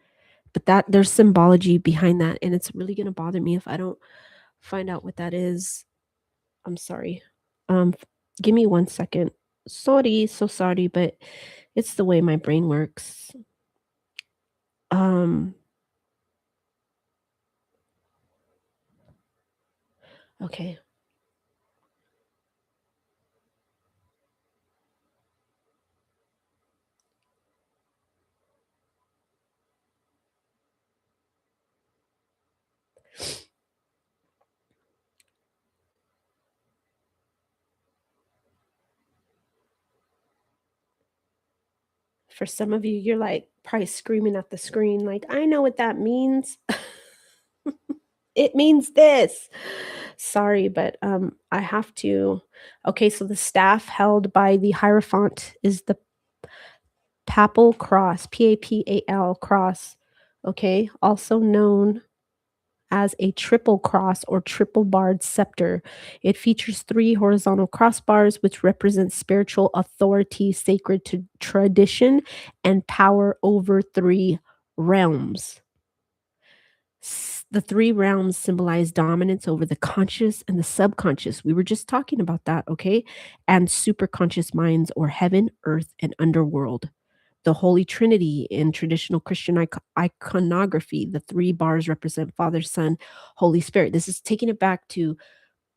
But that there's symbology behind that, and it's really gonna bother me if I don't find out what that is. I'm sorry. Give me 1 second. Sorry, so sorry, but it's the way my brain works. Um, okay. For some of you, you're like probably screaming at the screen, like, I know what that means. It means this. Sorry, but I have to. Okay, so the staff held by the Hierophant is the Papal cross, Papal cross, okay, also known as a triple cross or triple barred scepter. It features three horizontal crossbars, which represent spiritual authority, sacred to tradition, and power over three realms. The three realms symbolize dominance over the conscious and the subconscious. We were just talking about that, okay? And superconscious minds, or heaven, earth, and underworld. The Holy Trinity in traditional Christian iconography, the three bars represent Father, Son, Holy Spirit. This is taking it back to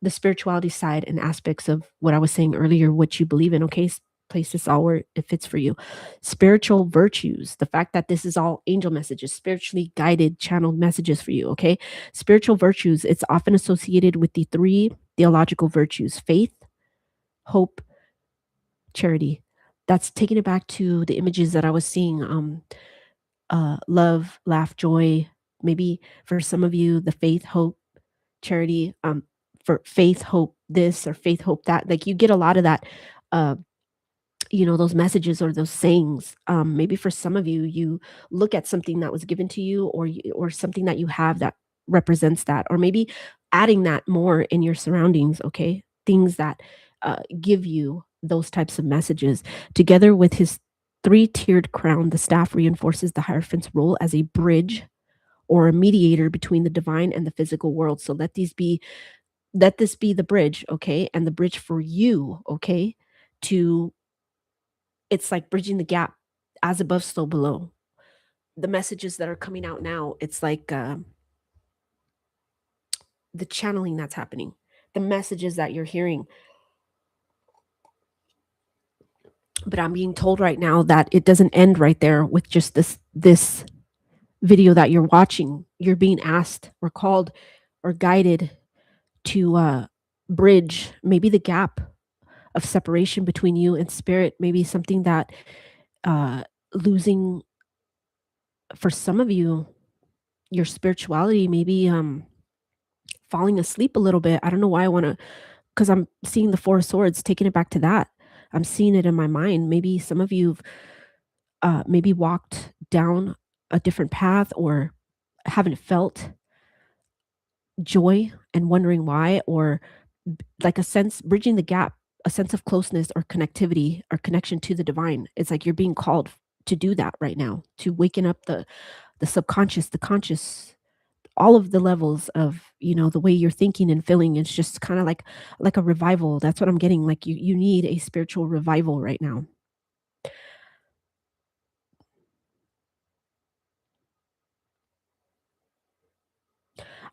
the spirituality side and aspects of what I was saying earlier, what you believe in. Okay, place this all where it fits for you. Spiritual virtues, the fact that this is all angel messages, spiritually guided, channeled messages for you. Okay, spiritual virtues, it's often associated with the three theological virtues: faith, hope, charity. That's taking it back to the images that I was seeing. Love, laugh, joy. Maybe for some of you, the faith, hope, charity, for faith, hope this or faith, hope that. Like you get a lot of that, uh, those messages or those sayings. Maybe for some of you, you look at something that was given to you, or something that you have that represents that, or maybe adding that more in your surroundings. Okay, things that give you those types of messages. Together with his three-tiered crown, the staff reinforces the Hierophant's role as a bridge or a mediator between the divine and the physical world. So let this be the bridge, okay? And the bridge for you, okay? To It's like bridging the gap, as above, so below. The messages that are coming out now, it's like the channeling that's happening, the messages that you're hearing. But I'm being told right now that it doesn't end right there with just this video that you're watching. You're being asked or called or guided to bridge maybe the gap of separation between you and spirit, maybe something that uh losing, for some of you, your spirituality, maybe falling asleep a little bit. I don't know why I want to, because I'm seeing the four of swords, taking it back to that. I'm seeing it in my mind. Maybe some of you've maybe walked down a different path, or haven't felt joy and wondering why, or like a sense, bridging the gap, a sense of closeness or connectivity or connection to the divine. It's like you're being called to do that right now, to waken up the subconscious, the conscious, all of the levels of, the way you're thinking and feeling. It's just kind of like a revival. That's what I'm getting. Like you need a spiritual revival right now.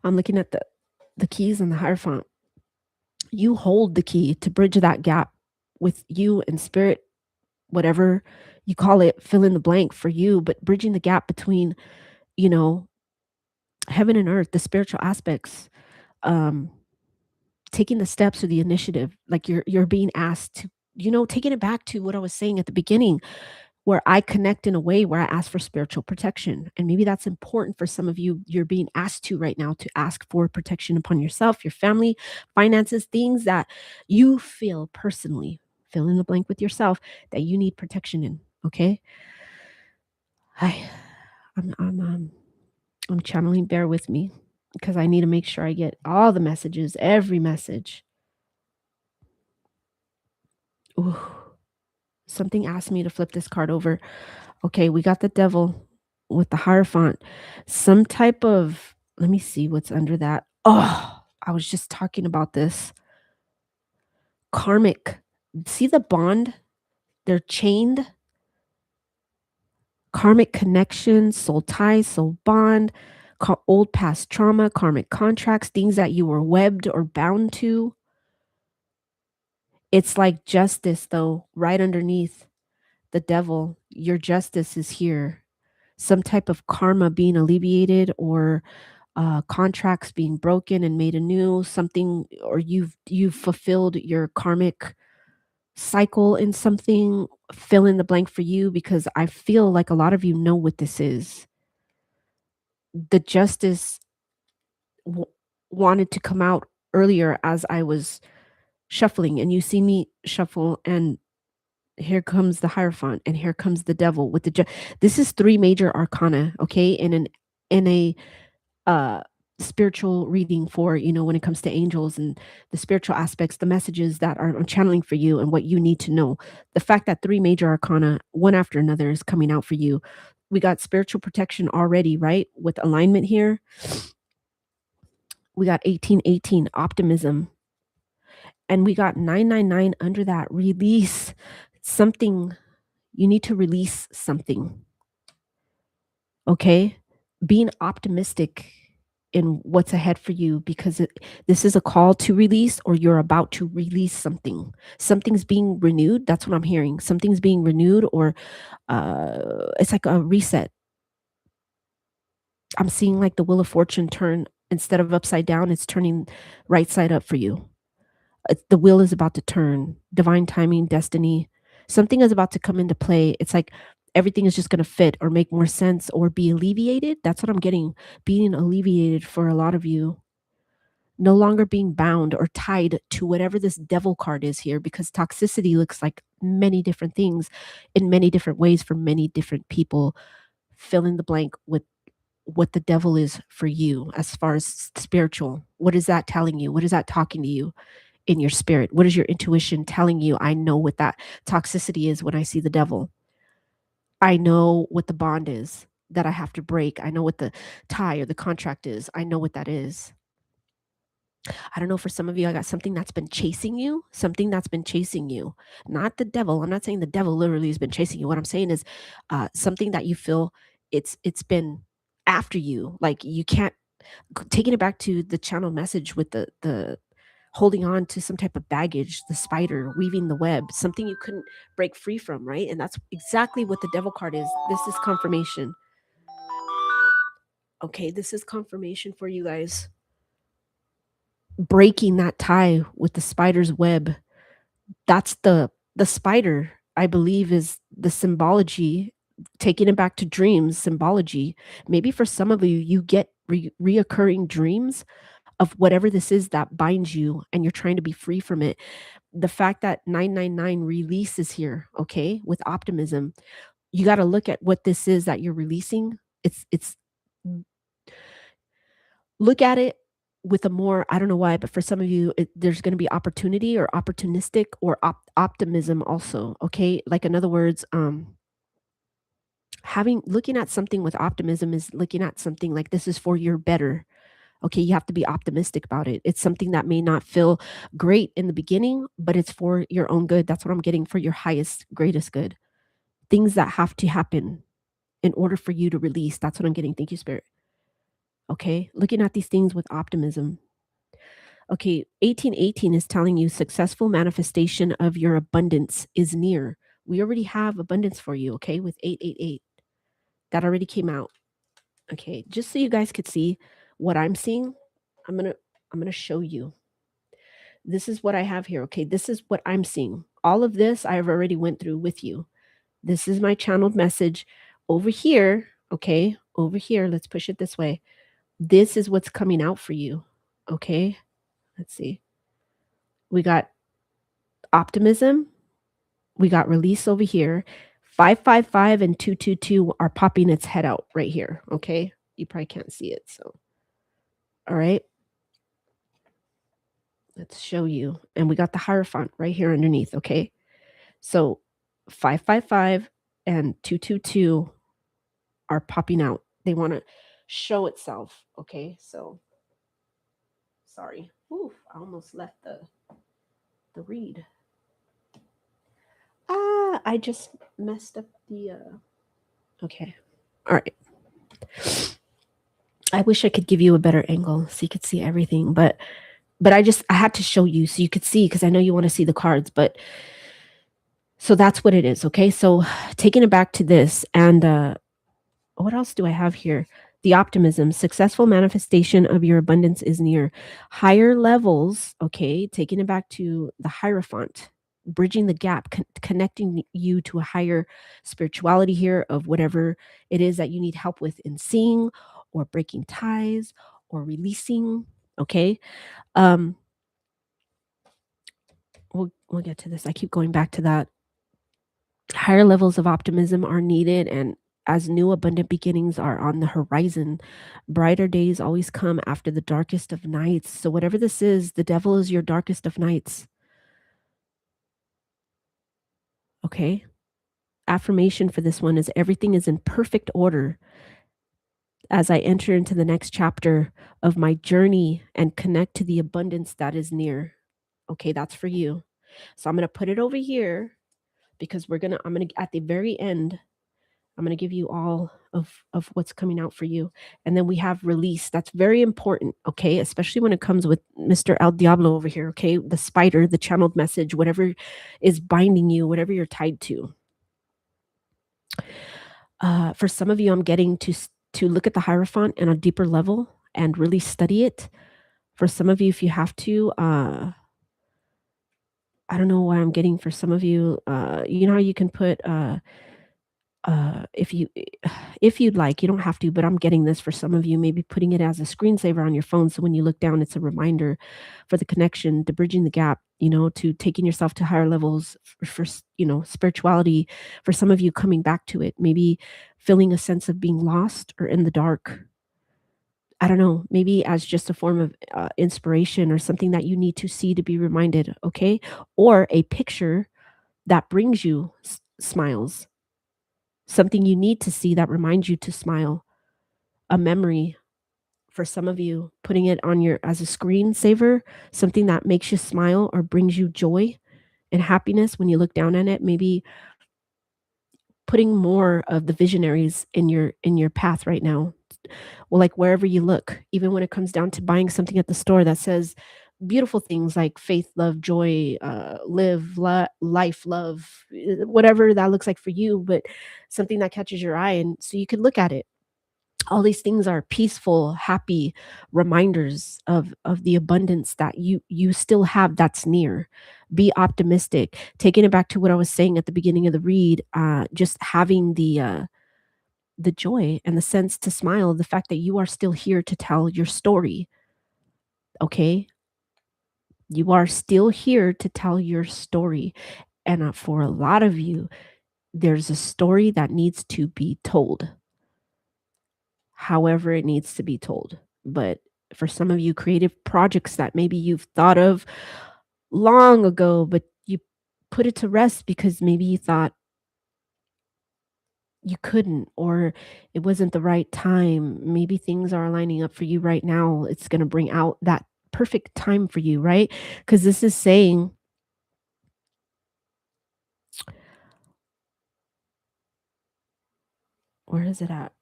I'm looking at the keys and the Hierophant. You hold the key to bridge that gap with you and spirit, whatever you call it, fill in the blank for you, but bridging the gap between, you know, heaven and earth, the spiritual aspects, um, taking the steps or the initiative, like you're being asked to, taking it back to what I was saying at the beginning, where I connect in a way where I ask for spiritual protection. And maybe that's important for some of you. You're being asked to right now to ask for protection upon yourself, your family, finances, things that you feel personally, fill in the blank with yourself, that you need protection in. Okay. I, I'm channeling. Bear with me, because I need to make sure I get all the messages, every message. Ooh, something asked me to flip this card over. Okay, we got the devil with the Hierophant. Some type of, let me see what's under that. Oh, I was just talking about this. Karmic. See the bond? They're chained. Karmic connection, soul ties, soul bond, old past trauma, karmic contracts, things that you were webbed or bound to. It's like justice, though, right underneath the devil. Your justice is here. Some type of karma being alleviated, or contracts being broken and made anew, something, or you've fulfilled your karmic cycle in something. Fill in the blank for you, because I feel like a lot of you know what this is. The justice wanted to come out earlier as I was shuffling, and you see me shuffle, and here comes the Hierophant, and here comes the devil with the this is three major arcana, okay, in a uh spiritual reading for, when it comes to angels and the spiritual aspects, the messages that I'm channeling for you and what you need to know. The fact that three major arcana, one after another, is coming out for you. We got spiritual protection already, right? With alignment here. We got 1818, optimism. And we got 999 under that, release something. You need to release something. Okay? Being optimistic in what's ahead for you, because this is a call to release, or you're about to release something. Something's being renewed. That's what I'm hearing. Something's being renewed, or it's like a reset. I'm seeing like the Wheel of Fortune turn. Instead of upside down, it's turning right side up for you. The wheel is about to turn. Divine timing, destiny. Something is about to come into play. It's like everything is just going to fit or make more sense or be alleviated. That's what I'm getting. Being alleviated for a lot of you. No longer being bound or tied to whatever this devil card is here, because toxicity looks like many different things in many different ways for many different people. Fill in the blank with what the devil is for you as far as spiritual. What is that telling you? What is that talking to you in your spirit? What is your intuition telling you? I know what that toxicity is when I see the devil. I know what the bond is that I have to break. I know what the tie or the contract is. I know what that is. I don't know, for some of you, I got something that's been chasing you, something that's been chasing you, not the devil. I'm not saying the devil literally has been chasing you. What I'm saying is something that you feel it's been after you. Like you can't, taking it back to the channel message with the holding on to some type of baggage, the spider weaving the web, something you couldn't break free from, right? And that's exactly what the devil card is. This is confirmation. Okay, this is confirmation for you guys. Breaking that tie with the spider's web. That's the spider, I believe, is the symbology, taking it back to dreams, symbology. Maybe for some of you, you get reoccurring dreams of whatever this is that binds you and you're trying to be free from it. The fact that 999 release is here, okay, with optimism, you got to look at what this is that you're releasing. It's look at it with a more, I don't know why, but for some of you, there's going to be opportunity or opportunistic or optimism also, okay? Like in other words, having looking at something with optimism is looking at something like this is for your better. Okay, you have to be optimistic about it. It's something that may not feel great in the beginning, but it's for your own good. That's what I'm getting, for your highest, greatest good. Things that have to happen in order for you to release. That's what I'm getting. Thank you, Spirit. Okay, looking at these things with optimism. Okay, 1818 is telling you successful manifestation of your abundance is near. We already have abundance for you, okay, with 888. That already came out. Okay, just so you guys could see what I'm seeing, I'm going to show you. This is what I have here, okay? This is what I'm seeing. All of this I've already went through with you. This is my channeled message over here, okay? Over here, let's push it this way. This is what's coming out for you, okay? Let's see. We got optimism. We got release over here. 555 and 222 are popping its head out right here, okay? You probably can't see it, so. All right. Let's show you. And we got the Hierophant right here underneath, okay? So 555 and 222 are popping out. They want to show itself, okay? So sorry. Ooh, I almost left the read. I just messed up the okay. All right. I wish I could give you a better angle so you could see everything, but I had to show you so you could see, because I know you want to see the cards, but so that's what it is, okay? So taking it back to this, and what else do I have here? The optimism, successful manifestation of your abundance is near. Higher levels, okay, taking it back to the Hierophant, bridging the gap, connecting you to a higher spirituality here of whatever it is that you need help with in seeing or breaking ties or releasing, okay? We'll get to this. I keep going back to that. Higher levels of optimism are needed, and as new abundant beginnings are on the horizon, brighter days always come after the darkest of nights. So, whatever this is, the devil is your darkest of nights. Okay. Affirmation for this one is everything is in perfect order as I enter into the next chapter of my journey and connect to the abundance that is near. Okay, that's for you. So I'm going to put it over here because I'm going to, at the very end, I'm going to give you all of what's coming out for you. And then we have release. That's very important. Okay. Especially when it comes with Mr. El Diablo over here. Okay. The spider, the channeled message, whatever is binding you, whatever you're tied to. For some of you, I'm getting to look at the Hierophant on a deeper level and really study it. For some of you, if you have to, I don't know why I'm getting for some of you, you know how you can put, if you if you'd like, you don't have to, but I'm getting this for some of you, maybe putting it as a screensaver on your phone, so when you look down, it's a reminder for the connection, to bridging the gap, to taking yourself to higher levels for spirituality. For some of you, coming back to it, maybe feeling a sense of being lost or in the dark. I don't know, maybe as just a form of inspiration or something that you need to see to be reminded, okay? Or a picture that brings you smiles, something you need to see that reminds you to smile, a memory for some of you, putting it on your as a screensaver, something that makes you smile or brings you joy and happiness when you look down on it, maybe putting more of the visionaries in your path right now. Well, like wherever you look, even when it comes down to buying something at the store that says beautiful things like faith, love, joy, life, love, whatever that looks like for you, but something that catches your eye. And so you could look at it. All these things are peaceful, happy reminders of the abundance that you still have that's near. Be optimistic. Taking it back to what I was saying at the beginning of the read, just having the joy and the sense to smile, the fact that you are still here to tell your story, okay? You are still here to tell your story. And for a lot of you, there's a story that needs to be told, however, it needs to be told. But for some of you, creative projects that maybe you've thought of long ago, but you put it to rest because maybe you thought you couldn't, or it wasn't the right time. Maybe things are lining up for you right now. It's going to bring out that perfect time for you, right? Because this is saying, where is it at?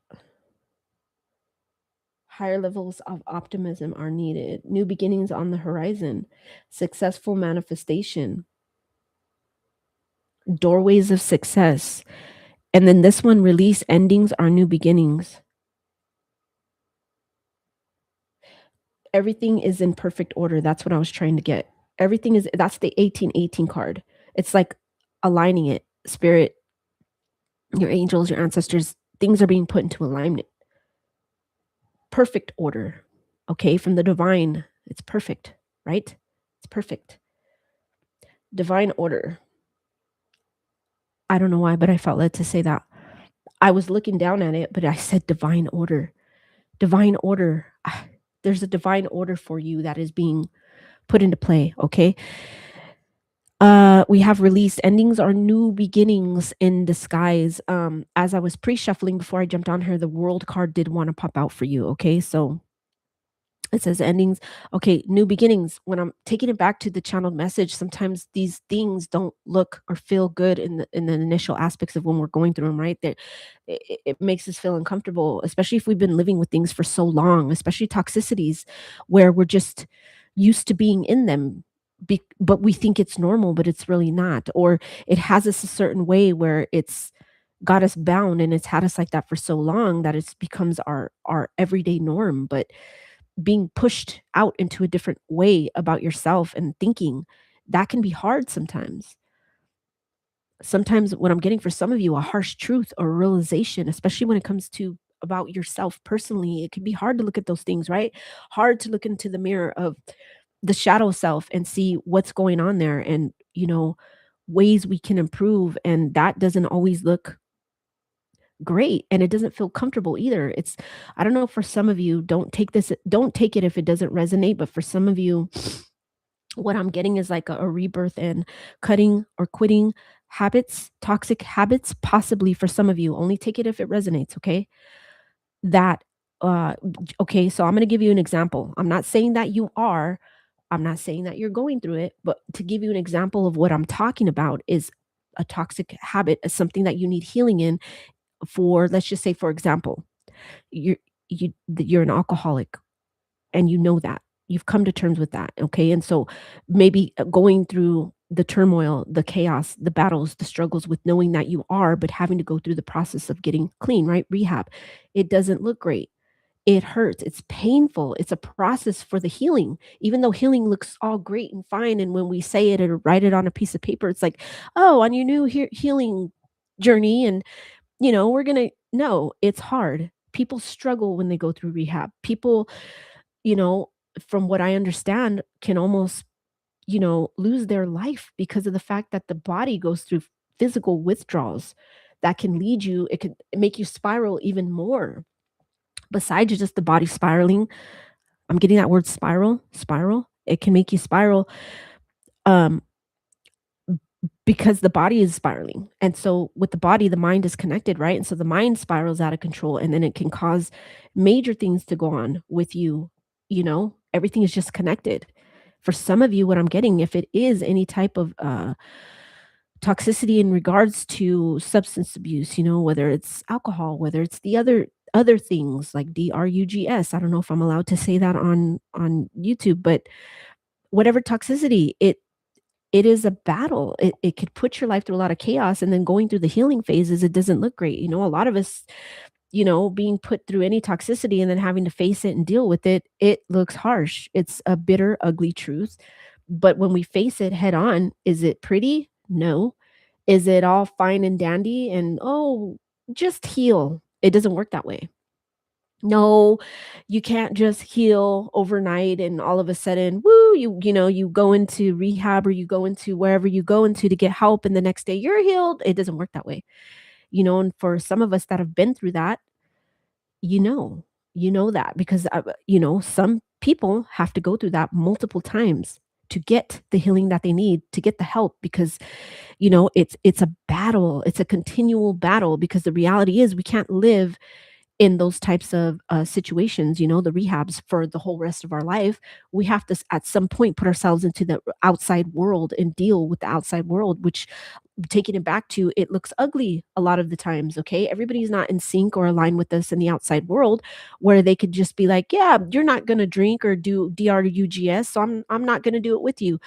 Higher levels of optimism are needed. New beginnings on the horizon. Successful manifestation. Doorways of success. And then this one, release endings are new beginnings. Everything is in perfect order. That's what I was trying to get. That's the 1818 card. It's like aligning it. Spirit, your angels, your ancestors, things are being put into alignment. Perfect order. Okay, from the divine, it's perfect, right? It's perfect. Divine order. I don't know why, but I felt led to say that. I was looking down at it, but I said divine order. Divine order. There's a divine order for you that is being put into play, okay? We have released endings are new beginnings in disguise. As I was pre-shuffling before I jumped on here, the world card did want to pop out for you, okay? So it says endings. Okay, new beginnings. When I'm taking it back to the channeled message, sometimes these things don't look or feel good in the initial aspects of when we're going through them, right? That it makes us feel uncomfortable, especially if we've been living with things for so long, especially toxicities where we're just used to being in them. But we think it's normal, but it's really not. Or it has us a certain way where it's got us bound and it's had us like that for so long that it becomes our everyday norm. But being pushed out into a different way about yourself and thinking, that can be hard sometimes. Sometimes what I'm getting for some of you, a harsh truth or realization, especially when it comes to about yourself personally, it can be hard to look at those things, right? Hard to look into the mirror of the shadow self and see what's going on there and, ways we can improve, and that doesn't always look great, and it doesn't feel comfortable either. It's I don't know, for some of you, don't take it if it doesn't resonate, but for some of you, what I'm getting is like a rebirth in cutting or quitting habits, toxic habits, possibly for some of you. Only take it if it resonates, okay? That okay, so I'm going to give you an example. I'm not saying that you are, I'm not saying that you're going through it, but to give you an example of what I'm talking about is a toxic habit, is something that you need healing in. For, let's just say, for example, you're you're an alcoholic, and you know that. You've come to terms with that, okay? And so maybe going through the turmoil, the chaos, the battles, the struggles with knowing that you are, but having to go through the process of getting clean, right? Rehab. It doesn't look great. It hurts. It's painful. It's a process for the healing. Even though healing looks all great and fine, and when we say it or write it on a piece of paper, it's like, oh, on your new healing journey, and we're gonna no, it's hard. People struggle when they go through rehab. People, you know, from what I understand, can almost, lose their life because of the fact that the body goes through physical withdrawals that can lead you, it could make you spiral even more. Besides just the body spiraling, I'm getting that word spiral. It can make you spiral. Um, because the body is spiraling. And so with the body, the mind is connected, right? And so the mind spirals out of control, and then it can cause major things to go on with you. Everything is just connected. For some of you, what I'm getting, if it is any type of toxicity in regards to substance abuse, whether it's alcohol, whether it's the other things like drugs. I don't know if I'm allowed to say that on YouTube, but whatever toxicity, it is a battle. It could put your life through a lot of chaos, and then going through the healing phases, it doesn't look great. A lot of us, being put through any toxicity and then having to face it and deal with it, it looks harsh. It's a bitter, ugly truth. But when we face it head on, is it pretty? No. Is it all fine and dandy and, oh, just heal? It doesn't work that way. No, you can't just heal overnight and all of a sudden, woo, you go into rehab, or you go into wherever you go into to get help, and the next day you're healed. It doesn't work that way. And for some of us that have been through that, you know, that because some people have to go through that multiple times to get the healing that they need, to get the help, because it's a battle. It's a continual battle, because the reality is we can't live in those types of situations, the rehabs, for the whole rest of our life. We have to, at some point, put ourselves into the outside world and deal with the outside world, which, taking it back to, it looks ugly a lot of the times. Okay, everybody's not in sync or aligned with us in the outside world, where they could just be like, yeah, you're not going to drink or do drugs, so I'm not going to do it with you.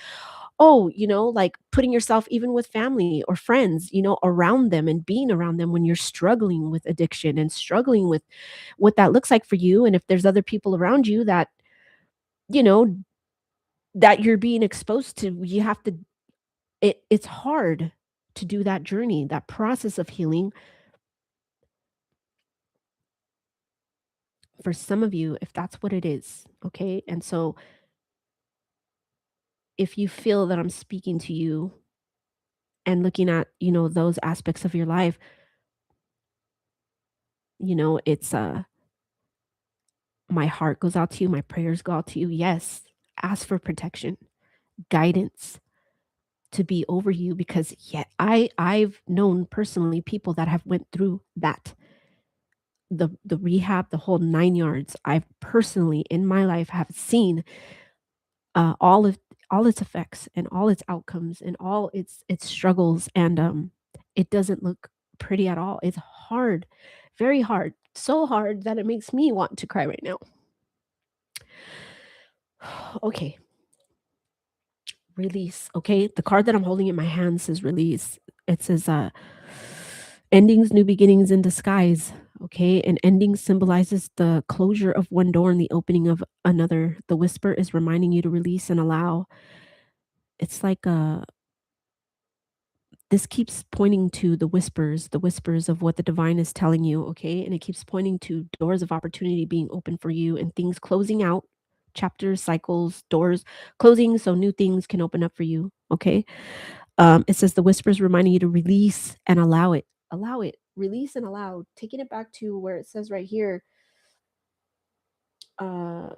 Oh, like putting yourself even with family or friends, around them and being around them when you're struggling with addiction and struggling with what that looks like for you. And if there's other people around you that, you know, that you're being exposed to, you have to, it's hard to do that journey, that process of healing for some of you, if that's what it is. Okay. And so if you feel that I'm speaking to you and looking at, those aspects of your life, it's my heart goes out to you, my prayers go out to you. Yes, ask for protection, guidance to be over you, because yeah, I've known personally people that have went through that, the rehab, the whole 9 yards. I've personally in my life have seen all of all its effects and all its outcomes and all its struggles, and it doesn't look pretty at all. It's hard, very hard, so hard that it makes me want to cry right now. Okay, release. Okay, the card that I'm holding in my hand says release. It says endings, new beginnings in disguise. Okay, an ending symbolizes the closure of one door and the opening of another. The whisper is reminding you to release and allow. It's like this keeps pointing to the whispers of what the divine is telling you. Okay, and it keeps pointing to doors of opportunity being open for you and things closing out, chapters, cycles, doors closing, so new things can open up for you. Okay, It says the whispers reminding you to release and allow it. Allow it. Release and allow. Taking it back to where it says right here, uh,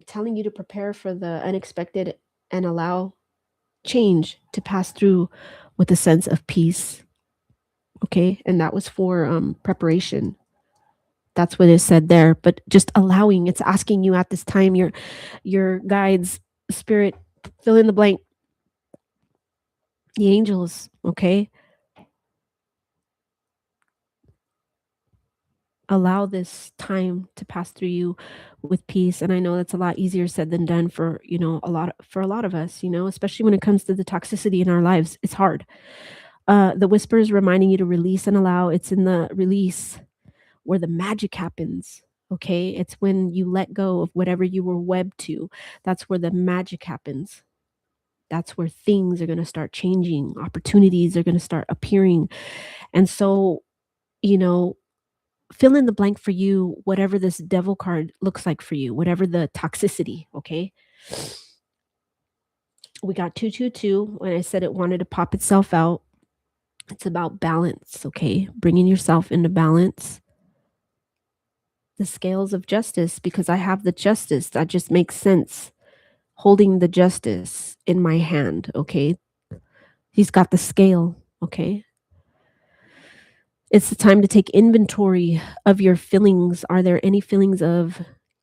telling you to prepare for the unexpected and allow change to pass through with a sense of peace. Okay. And that was for preparation. That's what is said there. But just allowing, it's asking you at this time, your guides, spirit, fill in the blank, the angels, okay? Allow this time to pass through you with peace. And I know that's a lot easier said than done for, for a lot of us, especially when it comes to the toxicity in our lives. It's hard. The whispers reminding you to release and allow. It's in the release where the magic happens. Okay. It's when you let go of whatever you were webbed to. That's where the magic happens. That's where things are going to start changing. Opportunities are going to start appearing. And so, you know, fill in the blank for you, whatever this devil card looks like for you, whatever the toxicity. Okay. We got 222. When I said it wanted to pop itself out, it's about balance. Okay. Bringing yourself into balance. The scales of justice, because I have the justice. That just makes sense. Holding the justice in my hand. Okay. He's got the scale. Okay. It's the time to take inventory of your feelings. Are there any feelings of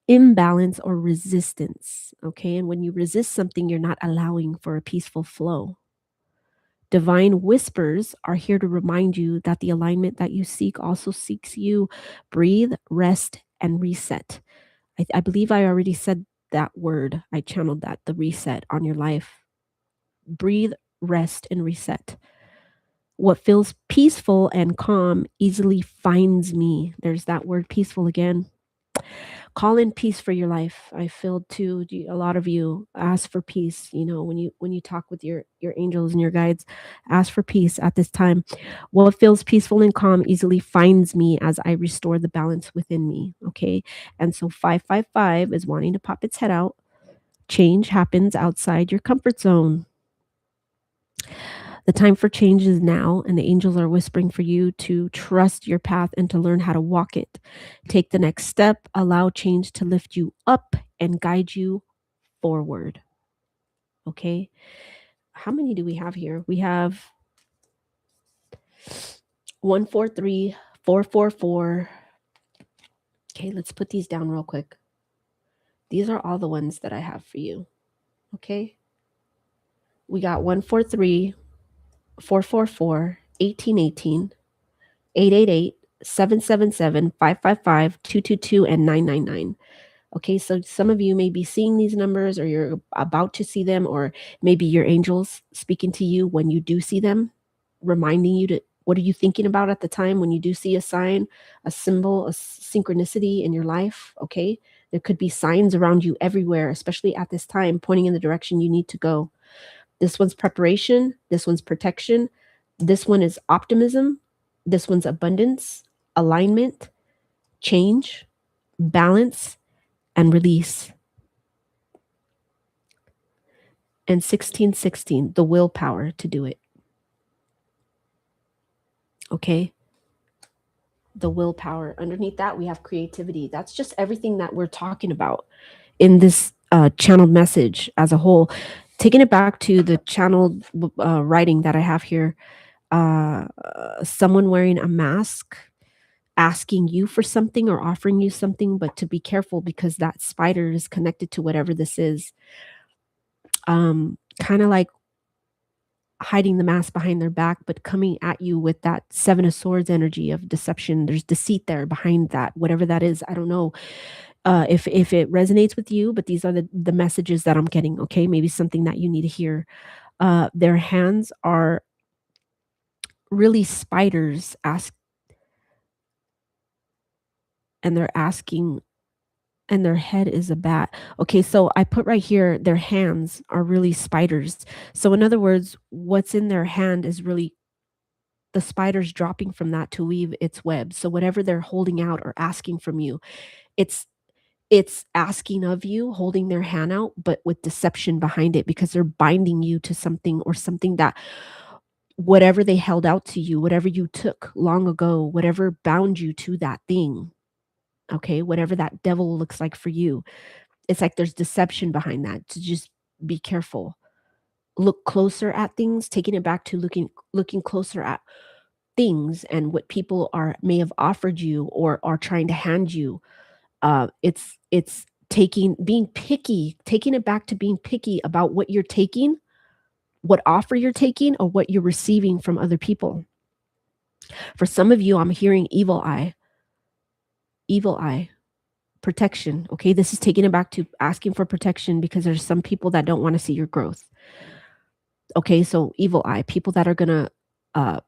imbalance or resistance? Okay. And when you resist something, you're not allowing for a peaceful flow. Divine whispers are here to remind you that the alignment that you seek also seeks you. Breathe, rest, and reset. I believe I already said that word. I channeled that, the reset on your life. Breathe, rest, and reset. What feels peaceful and calm easily finds me. There's that word peaceful again. Call in peace for your life. I feel too a lot of you ask for peace, when you talk with your angels and your guides, ask for peace at this time. What feels peaceful and calm easily finds me as I restore the balance within me, okay? And so 555 is wanting to pop its head out. Change happens outside your comfort zone. The time for change is now, and the angels are whispering for you to trust your path and to learn how to walk it. Take the next step, allow change to lift you up and guide you forward. Okay. How many do we have here? We have 143, 444. Okay, let's put these down real quick. These are all the ones that I have for you. Okay. We got 143, 444, 1818, 888, 777, 555, 222, and 999. Okay, so some of you may be seeing these numbers or you're about to see them, or maybe your angels speaking to you when you do see them, reminding you to what are you thinking about at the time when you do see a sign, a symbol, a synchronicity in your life. Okay, there could be signs around you everywhere, especially at this time, pointing in the direction you need to go. This one's preparation, this one's protection, this one is optimism, this one's abundance, alignment, change, balance, and release. And 1616, the willpower to do it. Okay. The willpower. Underneath that, we have creativity. That's just everything that we're talking about in this channeled message as a whole. Taking it back to the channeled writing that I have here, someone wearing a mask asking you for something or offering you something, but to be careful because that spider is connected to whatever this is. Kind of like hiding the mask behind their back, but coming at you with that Seven of Swords energy of deception. There's deceit there behind that, whatever that is. I don't know if it resonates with you, but these are the messages that I'm getting. Okay, maybe something that you need to hear. Their hands are really spiders and they're asking, and their head is a bat. Okay, so I put right here, their hands are really spiders. So in other words, what's in their hand is really the spider's dropping from that to weave its web. So whatever they're holding out or asking from you, it's it's asking of you, holding their hand out, but with deception behind it because they're binding you to something or something that whatever they held out to you, whatever you took long ago, whatever bound you to that thing, okay, whatever that devil looks like for you, it's like there's deception behind that. To just be careful. Look closer at things, taking it back to looking closer at things and what people are may have offered you or are trying to hand you. It's taking being picky, taking it back to being picky about what you're taking, what offer you're taking, or what you're receiving from other people. For some of you, I'm hearing evil eye, protection. Okay, this is taking it back to asking for protection because there's some people that don't want to see your growth. Okay, so evil eye, people that are gonna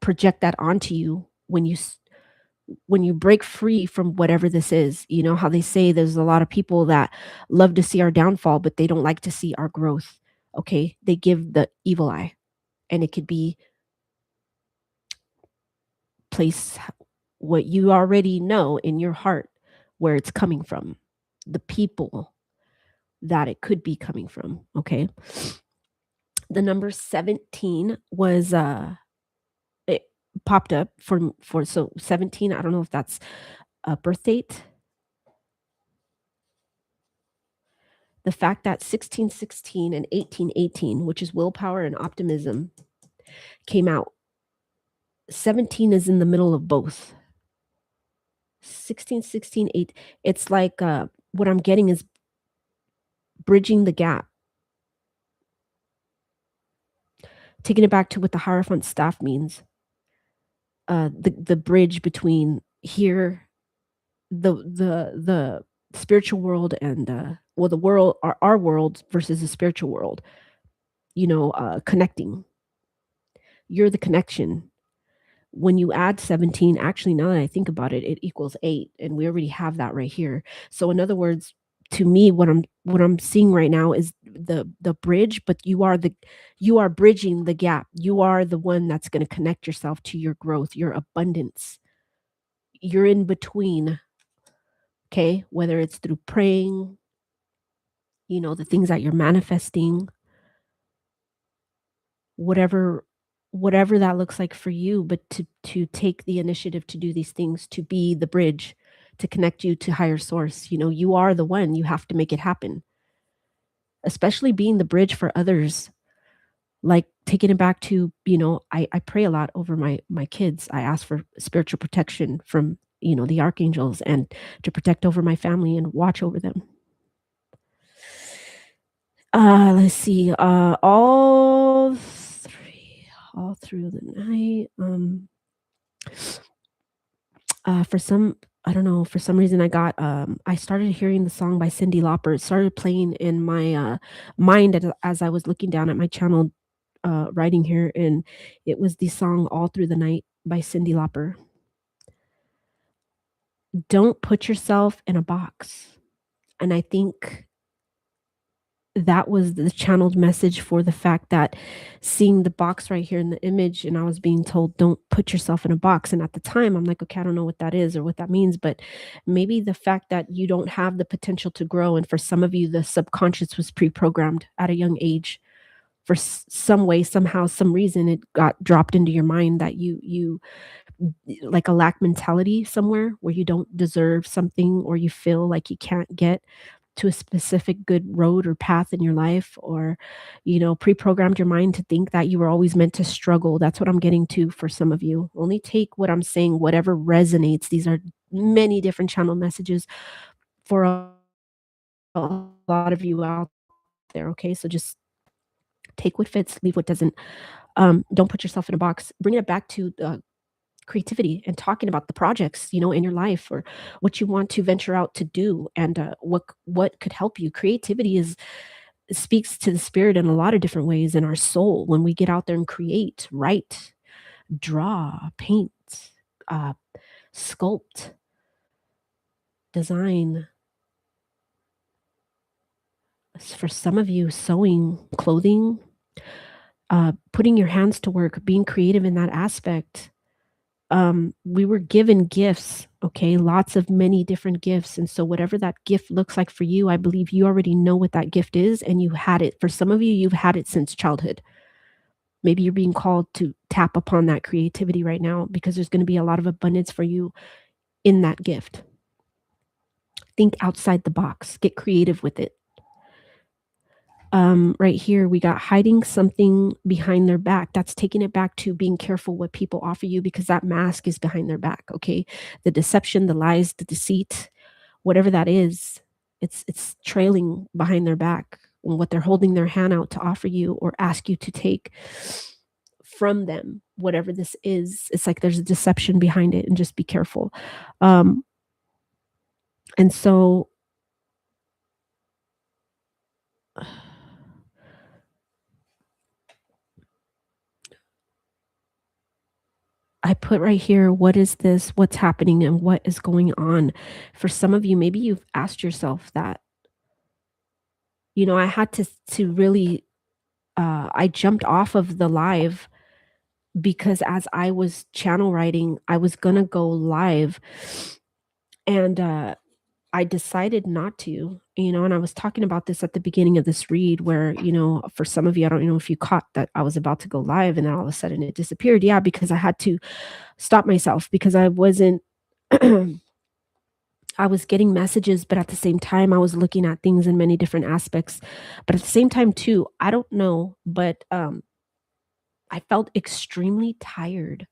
project that onto you when you break free from whatever this is. You know how they say there's a lot of people that love to see our downfall, but they don't like to see our growth. Okay, they give the evil eye, and it could be place what you already know in your heart where it's coming from, the people that it could be coming from. Okay, the number 17 was it popped up for so 17. I don't know if that's a birth date. The fact that 1616 and 1818, which is willpower and optimism, came out. 17 is in the middle of both. 16, 16, 8. It's like what I'm getting is bridging the gap. Taking it back to what the Hierophant staff means. The bridge between here, the spiritual world and well, the world, our world versus the spiritual world. Connecting. You're the connection. When you add 17, actually, now that I think about it, it equals 8, and we already have that right here. So in other words, to me, what I'm seeing right now is the bridge, but you are bridging the gap. You are the one that's going to connect yourself to your growth, your abundance. You're in between, okay? Whether it's through praying, the things that you're manifesting, whatever whatever that looks like for you, but to take the initiative to do these things, to be the bridge, to connect you to higher source. You are the one, you have to make it happen, especially being the bridge for others. Like taking it back to, I pray a lot over my kids. I ask for spiritual protection from, the archangels, and to protect over my family and watch over them. Let's see. All through the night. For some, I don't know, for some reason I started hearing the song by Cyndi Lauper. It started playing in my mind as I was looking down at my channel, writing here, and it was the song "All Through the Night" by Cyndi Lauper. Don't put yourself in a box, and I think that was the channeled message for the fact that seeing the box right here in the image, and I was being told, don't put yourself in a box. And at the time, I'm like, okay, I don't know what that is or what that means, but maybe the fact that you don't have the potential to grow. And for some of you, the subconscious was pre programmed at a young age. For some way, somehow, some reason, it got dropped into your mind that you like a lack mentality somewhere where you don't deserve something, or you feel like you can't get to a specific good road or path in your life, or pre-programmed your mind to think that you were always meant to struggle. That's what I'm getting to for some of you. Only take what I'm saying, whatever resonates. These are many different channel messages for a lot of you out there. Okay, so just take what fits, leave what doesn't. Don't put yourself in a box. Bring it back to creativity and talking about the projects, in your life, or what you want to venture out to do, and what could help you. Creativity speaks to the spirit in a lot of different ways, in our soul, when we get out there and create, write, draw, paint, uh, sculpt, design. For some of you, sewing, clothing, putting your hands to work, being creative in that aspect. we were given gifts, okay, lots of many different gifts. And so, whatever that gift looks like for you, I believe you already know what that gift is and you had it. For some of you, you've had it since childhood. Maybe you're being called to tap upon that creativity right now because there's going to be a lot of abundance for you in that gift. Think outside the box, get creative with it. Right here, we got hiding something behind their back. That's taking it back to being careful what people offer you because that mask is behind their back. Okay. The deception, the lies, the deceit, whatever that is, it's trailing behind their back and what they're holding their hand out to offer you or ask you to take from them, whatever this is. It's like there's a deception behind it and just be careful. Um, and so I put right here, what is this? What's happening and what is going on? For some of you, maybe you've asked yourself that. I had to really I jumped off of the live because as I was channel writing, I was gonna go live and I decided not to, and I was talking about this at the beginning of this read where, for some of you, I don't know if you caught that I was about to go live and then all of a sudden it disappeared. Yeah, because I had to stop myself because I wasn't I was getting messages, but at the same time, I was looking at things in many different aspects. But at the same time, too, I don't know, but I felt extremely tired.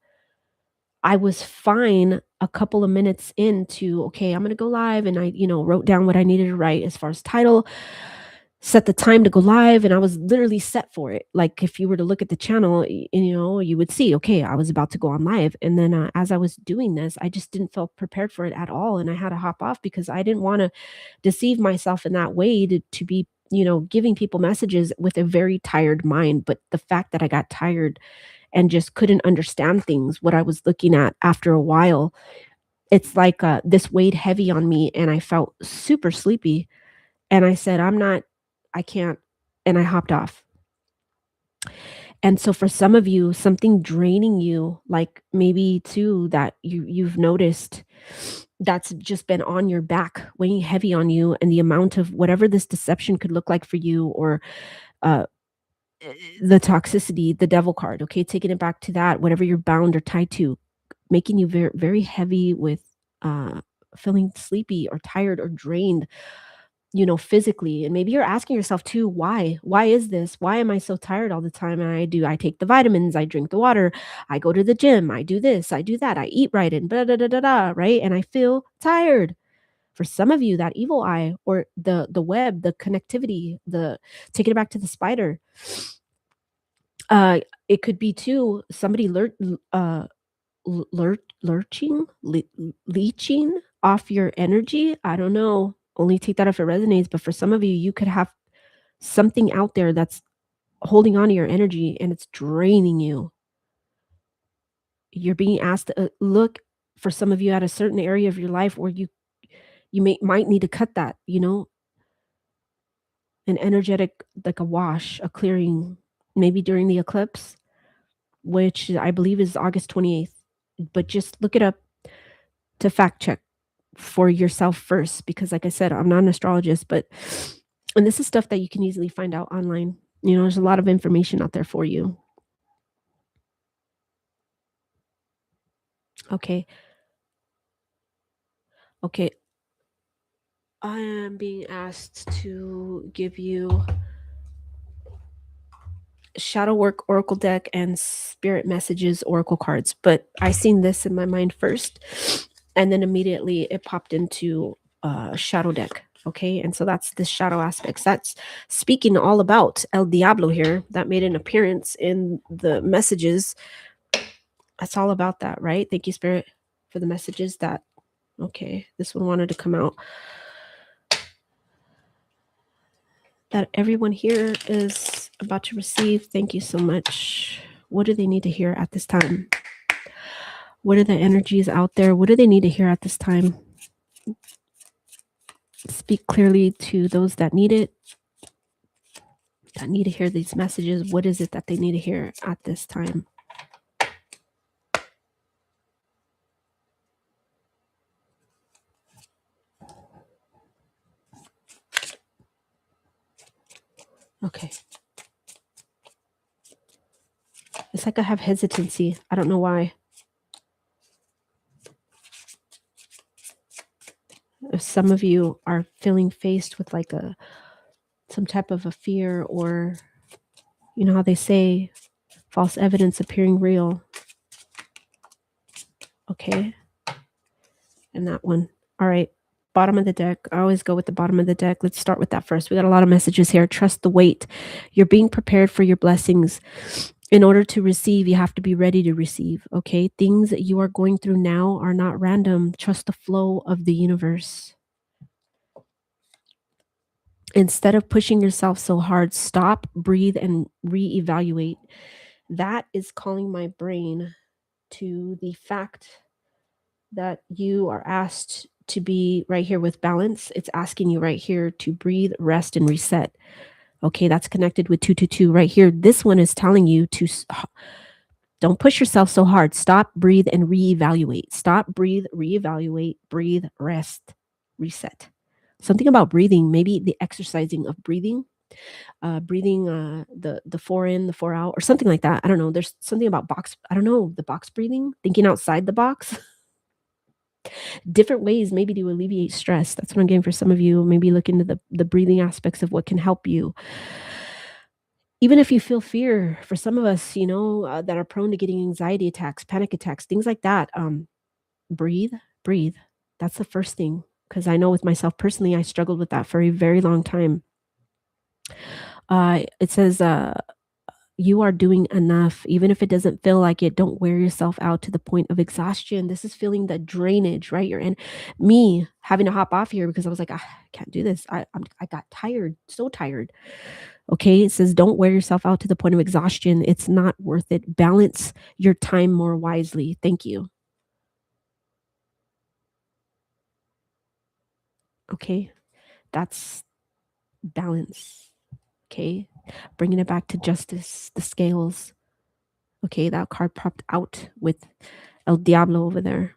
I was fine a couple of minutes into, okay, I'm going to go live. And I, wrote down what I needed to write as far as title, set the time to go live, and I was literally set for it. Like if you were to look at the channel, you would see, okay, I was about to go on live. And then as I was doing this, I just didn't feel prepared for it at all. And I had to hop off because I didn't want to deceive myself in that way to be, giving people messages with a very tired mind. But the fact that I got tired and just couldn't understand things, what I was looking at after a while, it's like this weighed heavy on me and I felt super sleepy. And I said, I can't. And I hopped off. And so for some of you, something draining you, like maybe too that you've noticed that's just been on your back, weighing heavy on you, and the amount of whatever this deception could look like for you, or uh, the toxicity, the devil card. Okay, taking it back to that, whatever you're bound or tied to, making you very very heavy with uh, feeling sleepy or tired or drained, physically. And maybe you're asking yourself too, why? Why is this? Why am I so tired all the time? And I take the vitamins, I drink the water, I go to the gym, I do this, I do that, I eat right, and blah, blah, blah, blah, blah, right? And I feel tired. For some of you, that evil eye or the web, the connectivity, the taking it back to the spider, uh, it could be too somebody lurching, leeching off your energy. I don't know. Only take that if it resonates. But for some of you, you could have something out there that's holding on to your energy and it's draining you. You're being asked to look for some of you at a certain area of your life where you might need to cut that, an energetic, like a wash, a clearing, maybe during the eclipse, which I believe is August 28th. But just look it up to fact check for yourself first, because like I said, I'm not an astrologist, and this is stuff that you can easily find out online. There's a lot of information out there for you. Okay. Okay. I am being asked to give you shadow work oracle deck and spirit messages oracle cards, but I seen this in my mind first, and then immediately it popped into shadow deck. Okay, and so that's the shadow aspects. That's speaking all about El Diablo here that made an appearance in the messages. That's all about that, right? Thank you, Spirit, for the messages that, okay, this one wanted to come out. That everyone here is about to receive. Thank you so much. What do they need to hear at this time? What are the energies out there? What do they need to hear at this time? Speak clearly to those that need it, that need to hear these messages. What is it that they need to hear at this time? Okay. It's like I have hesitancy. I don't know why. If some of you are feeling faced with like some type of a fear, or you know how they say false evidence appearing real. Okay. And that one. All right. Bottom of the deck. I always go with the bottom of the deck. Let's start with that first. We got a lot of messages here. Trust the wait. You're being prepared for your blessings. In order to receive, you have to be ready to receive. Okay. Things that you are going through now are not random. Trust the flow of the universe. Instead of pushing yourself so hard, stop, breathe, and reevaluate. That is calling my brain to the fact that you are asked to be right here with balance. It's asking you right here to breathe, rest, and reset. Okay, that's connected with 222 right here. This one is telling you to don't push yourself so hard. Stop, breathe, and reevaluate. Stop, breathe, reevaluate, breathe, rest, reset. Something about breathing, maybe the exercising of breathing, breathing the 4 in, the 4 out, or something like that. I don't know. There's something about box. I don't know, the box breathing, thinking outside the box. Different ways maybe to alleviate stress. That's what I'm getting for some of you. Maybe look into the breathing aspects of what can help you. Even if you feel fear, for some of us, that are prone to getting anxiety attacks, panic attacks, things like that, breathe, breathe. That's the first thing. Because I know with myself personally, I struggled with that for a very long time. It says, you are doing enough. Even if it doesn't feel like it, don't wear yourself out to the point of exhaustion. This is feeling the drainage, right? You're in me having to hop off here because I was like, I can't do this. I got tired, so tired. Okay. It says, don't wear yourself out to the point of exhaustion. It's not worth it. Balance your time more wisely. Thank you. Okay. That's balance. Okay. Bringing it back to justice, the scales. Okay. That card popped out with El Diablo over there.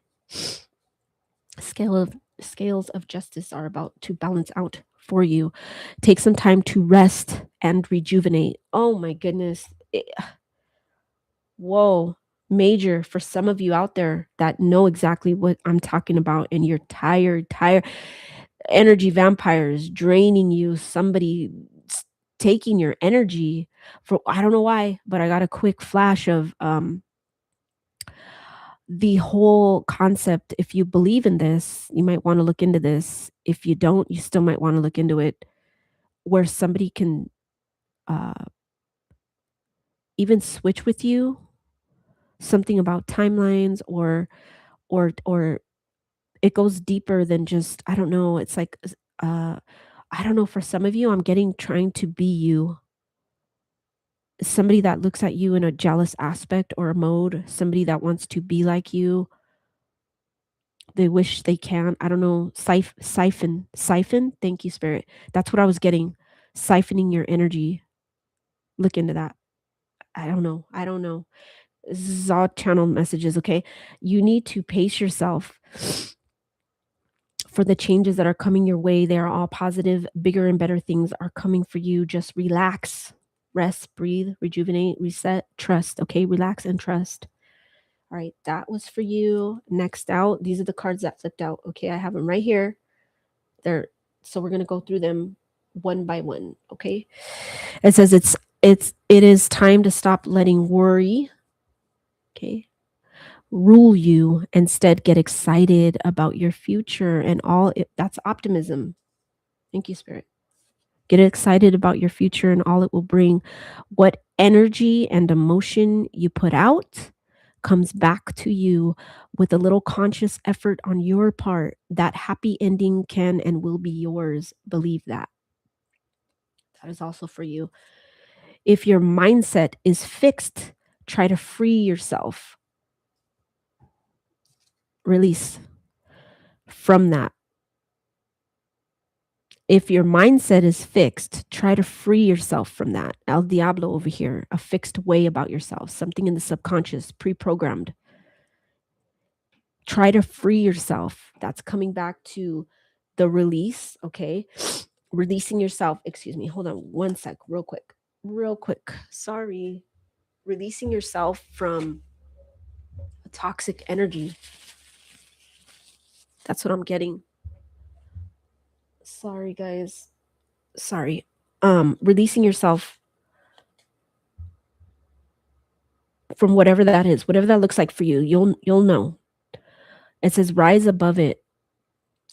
Scales of justice are about to balance out for you. Take some time to rest and rejuvenate. Oh my goodness. Whoa. Major for some of you out there that know exactly what I'm talking about, and you're tired. Energy vampires draining you. Somebody taking your energy for, I don't know why, but I got a quick flash of the whole concept. If you believe in this, you might want to look into this. If you don't, you still might want to look into it, where somebody can uh, even switch with you, something about timelines, or it goes deeper than just, I don't know. It's like, I don't know, for some of you, I'm getting trying to be you. Somebody that looks at you in a jealous aspect or a mode, somebody that wants to be like you. They wish they can. I don't know. Siphon. Thank you, Spirit. That's what I was getting. Siphoning your energy. Look into that. I don't know. This is all channel messages, okay? You need to pace yourself for the changes that are coming your way. They are all positive. Bigger and better things are coming for you. Just relax, rest, breathe, rejuvenate, reset, trust, okay? Relax and trust. All right, that was for you. Next out, these are the cards that flipped out. Okay, I have them right here. So we're gonna go through them one by one. Okay, it says it is time to stop letting worry, okay, rule you. Instead, get excited about your future and all. That's optimism. Thank you, Spirit. Get excited about your future and all it will bring. What energy and emotion you put out comes back to you with a little conscious effort on your part. That happy ending can and will be yours. Believe that. That is also for you. If your mindset is fixed, try to free yourself. Release from that. If your mindset is fixed, try to free yourself from that. El Diablo over here, a fixed way about yourself, something in the subconscious, pre programmed. Try to free yourself. That's coming back to the release, okay? Releasing yourself, excuse me, hold on one sec, real quick. Sorry. Releasing yourself from a toxic energy. That's what I'm getting. Sorry, guys. Sorry. Releasing yourself from whatever that is, whatever that looks like for you. You'll know. It says rise above it.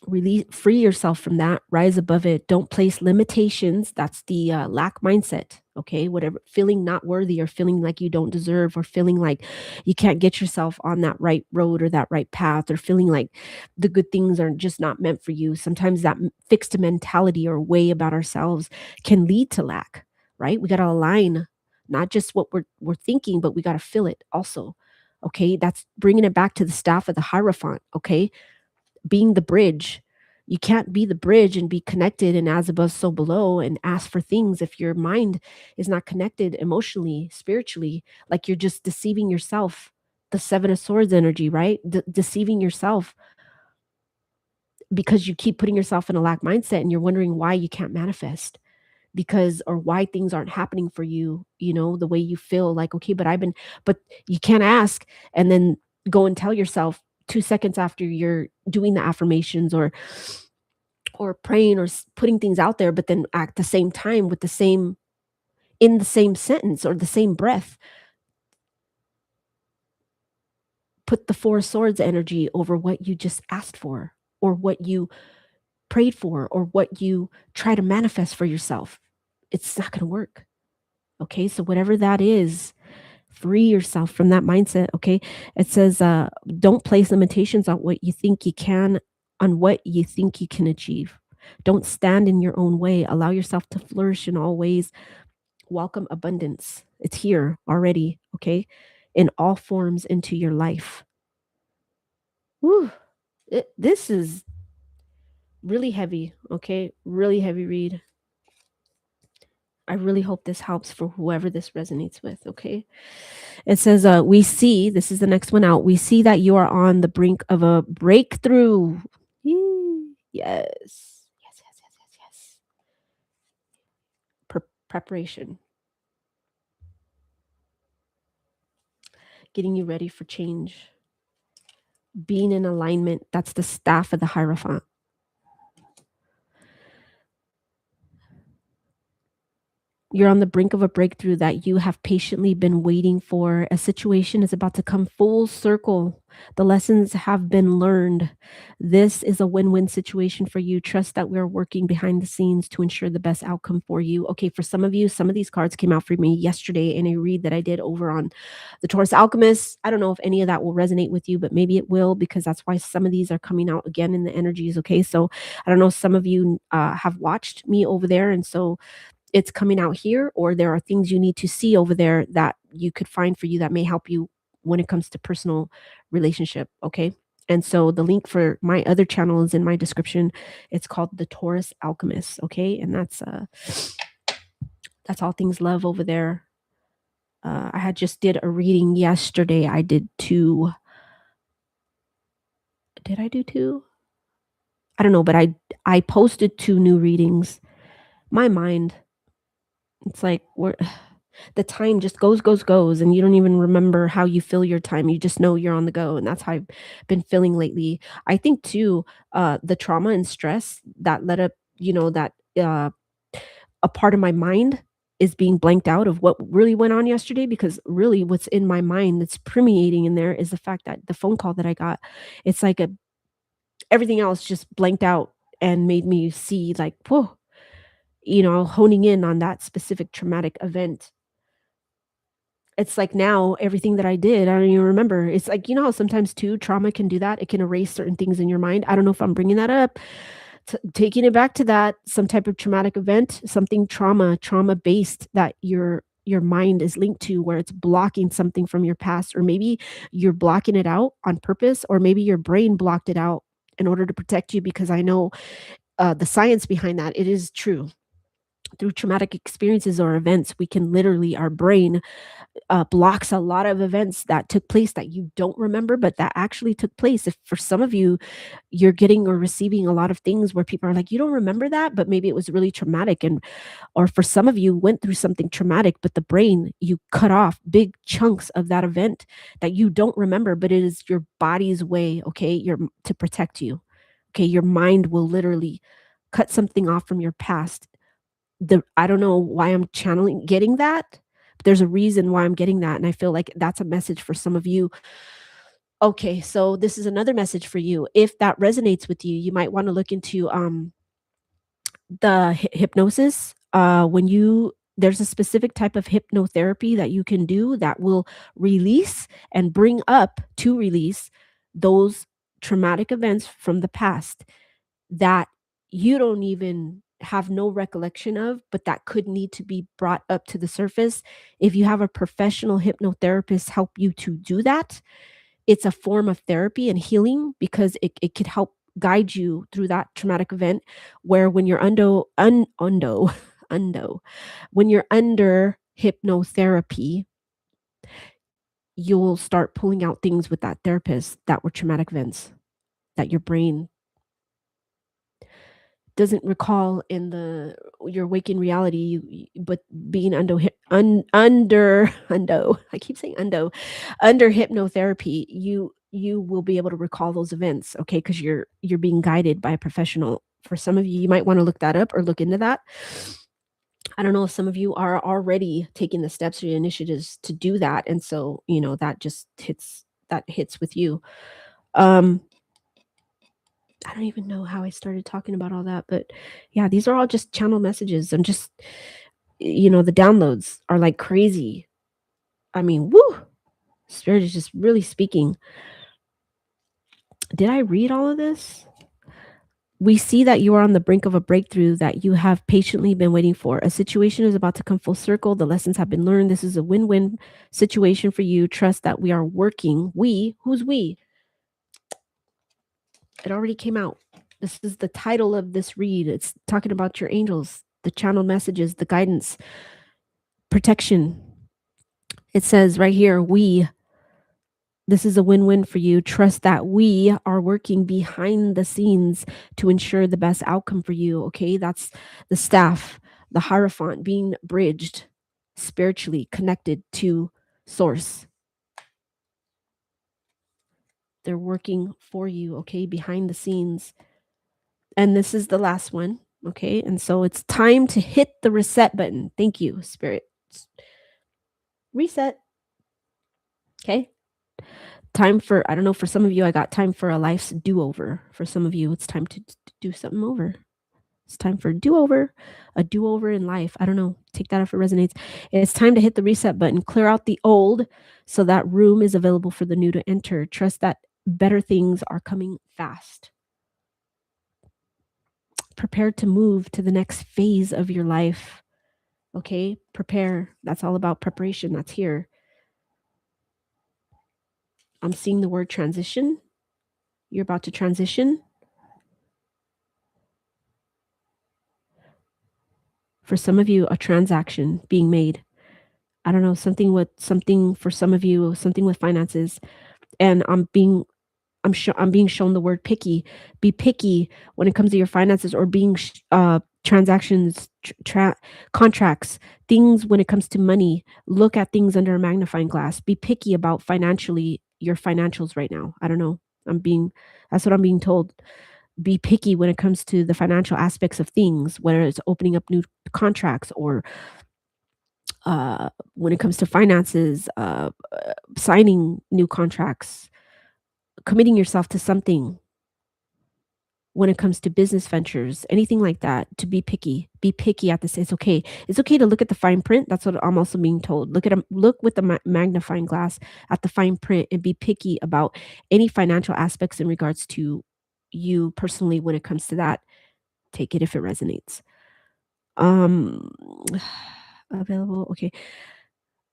Release, free yourself from that, rise above it. Don't place limitations. That's the lack mindset. Okay, whatever, feeling not worthy or feeling like you don't deserve or feeling like you can't get yourself on that right road or that right path or feeling like the good things are just not meant for you. Sometimes that fixed mentality or way about ourselves can lead to lack, right? We got to align not just what we're thinking, but we got to feel it also. Okay, that's bringing it back to the staff of the Hierophant. Okay, being the bridge. You can't be the bridge and be connected and as above, so below and ask for things if your mind is not connected emotionally, spiritually, like you're just deceiving yourself. The Seven of Swords energy, right? Deceiving yourself because you keep putting yourself in a lack mindset and you're wondering why you can't manifest because or why things aren't happening for you, the way you feel like, okay, but you can't ask and then go and tell yourself 2 seconds after you're doing the affirmations or praying or putting things out there, but then at the same time with the same in the same sentence or the same breath, put the Four Swords energy over what you just asked for or what you prayed for or what you try to manifest for yourself. It's not going to work. Okay, so whatever that is, free yourself from that mindset. Okay, it says don't place limitations on what you think you can, on what you think you can achieve. Don't stand in your own way. Allow yourself to flourish in all ways. Welcome abundance. It's here already. Okay, in all forms into your life. Woo. This is really heavy. Okay, really heavy read. I really hope this helps for whoever this resonates with. Okay. It says, we see, this is the next one out. We see that you are on the brink of a breakthrough. Yee. Yes. Yes, yes, yes, yes, yes. Preparation. Getting you ready for change. Being in alignment. That's the staff of the Hierophant. You're on the brink of a breakthrough that you have patiently been waiting for. A situation is about to come full circle. The lessons have been learned. This is a win-win situation for you. Trust that we're working behind the scenes to ensure the best outcome for you. Okay, for some of you, some of these cards came out for me yesterday in a read that I did over on the Taurus Alchemist. I don't know if any of that will resonate with you, but maybe it will because that's why some of these are coming out again in the energies. Okay, so I don't know, some of you have watched me over there, and so it's coming out here, or there are things you need to see over there that you could find for you that may help you when it comes to personal relationship. Okay. And so the link for my other channel is in my description. It's called the Taurus Alchemist. Okay. And that's all things love over there. I had just did a reading yesterday. I did two. Did I do two? I don't know, but I posted two new readings. My mind, it's like the time just goes, and you don't even remember how you fill your time. You just know you're on the go, and that's how I've been feeling lately. I think too, the trauma and stress that led up, that a part of my mind is being blanked out of what really went on yesterday because really what's in my mind that's permeating in there is the fact that the phone call that I got, it's like everything else just blanked out and made me see like, whoa, honing in on that specific traumatic event. It's like now everything that I did, I don't even remember. It's like, how sometimes too trauma can do that. It can erase certain things in your mind. I don't know if I'm bringing that up, taking it back to that, some type of traumatic event, something trauma based that your mind is linked to where it's blocking something from your past, or maybe you're blocking it out on purpose, or maybe your brain blocked it out in order to protect you because I know the science behind that. It is true. through traumatic experiences or events, we can literally, our brain blocks a lot of events that took place that you don't remember, but that actually took place. If for some of you, you're getting or receiving a lot of things where people are like, you don't remember that, but maybe it was really traumatic. And, or for some of you, went through something traumatic, but the brain, you cut off big chunks of that event that you don't remember, but it is your body's way, okay, to protect you. Okay, your mind will literally cut something off from your past. I don't know why I'm channeling getting that, but there's a reason why I'm getting that, and I feel like that's a message for some of you. Okay, so this is another message for you. If that resonates with you, you might wanna look into, the hypnosis. When you There's a specific type of hypnotherapy that you can do that will release and bring up to release those traumatic events from the past that you don't even have no recollection of, but that could need to be brought up to the surface. If you have a professional hypnotherapist help you to do that, it's a form of therapy and healing because it could help guide you through that traumatic event where when you're undo, when you're under hypnotherapy, you'll start pulling out things with that therapist that were traumatic events that your brain doesn't recall in the your waking reality, but being under I keep saying under hypnotherapy, you will be able to recall those events, okay, because you're being guided by a professional. For some of you, you might want to look that up or look into that. I don't know if some of you are already taking the steps or the initiatives to do that, and so that just hits with you. Um, I don't even know how I started talking about all that, but yeah, these are all just channel messages. I'm just, the downloads are like crazy. I mean, woo, Spirit is just really speaking. Did I read all of this? We see that you are on the brink of a breakthrough that you have patiently been waiting for. A situation is about to come full circle. The lessons have been learned. This is a win win situation for you. Trust that we are working. Who's we? It already came out. This is the title of this read. It's talking about your angels, the channel messages, the guidance, protection. It says right here, this is a win-win for you. Trust that we are working behind the scenes to ensure the best outcome for you. Okay. That's the staff, the Hierophant being bridged, spiritually connected to source. They're working for you. Okay. Behind the scenes. And this is the last one. Okay. And so it's time to hit the reset button. Thank you, Spirit. Reset. Okay. Time for, I don't know, for some of you, I got time for a life's do over. For some of you, it's time to do something over. It's time for a do over in life. I don't know. Take that if it resonates. It's time to hit the reset button, clear out the old so that room is available for the new to enter. Trust that better things are coming fast. Prepare to move to the next phase of your life. Okay, prepare. That's all about preparation. That's here. I'm seeing the word transition. You're about to transition. For some of you, a transaction being made. I don't know, something for some of you, something with finances. And I'm being shown the word picky. Be picky when it comes to your finances or being transactions, contracts, things when it comes to money. Look at things under a magnifying glass. Be picky about your financials right now. I don't know. That's what I'm being told. Be picky when it comes to the financial aspects of things, whether it's opening up new contracts or when it comes to finances, signing new contracts, committing yourself to something when it comes to business ventures, anything like that, to be picky. Be picky at this. It's okay. It's okay to look at the fine print. That's what I'm also being told. Look with the magnifying glass at the fine print and be picky about any financial aspects in regards to you personally when it comes to that. Take it if it resonates. Um Available. Okay.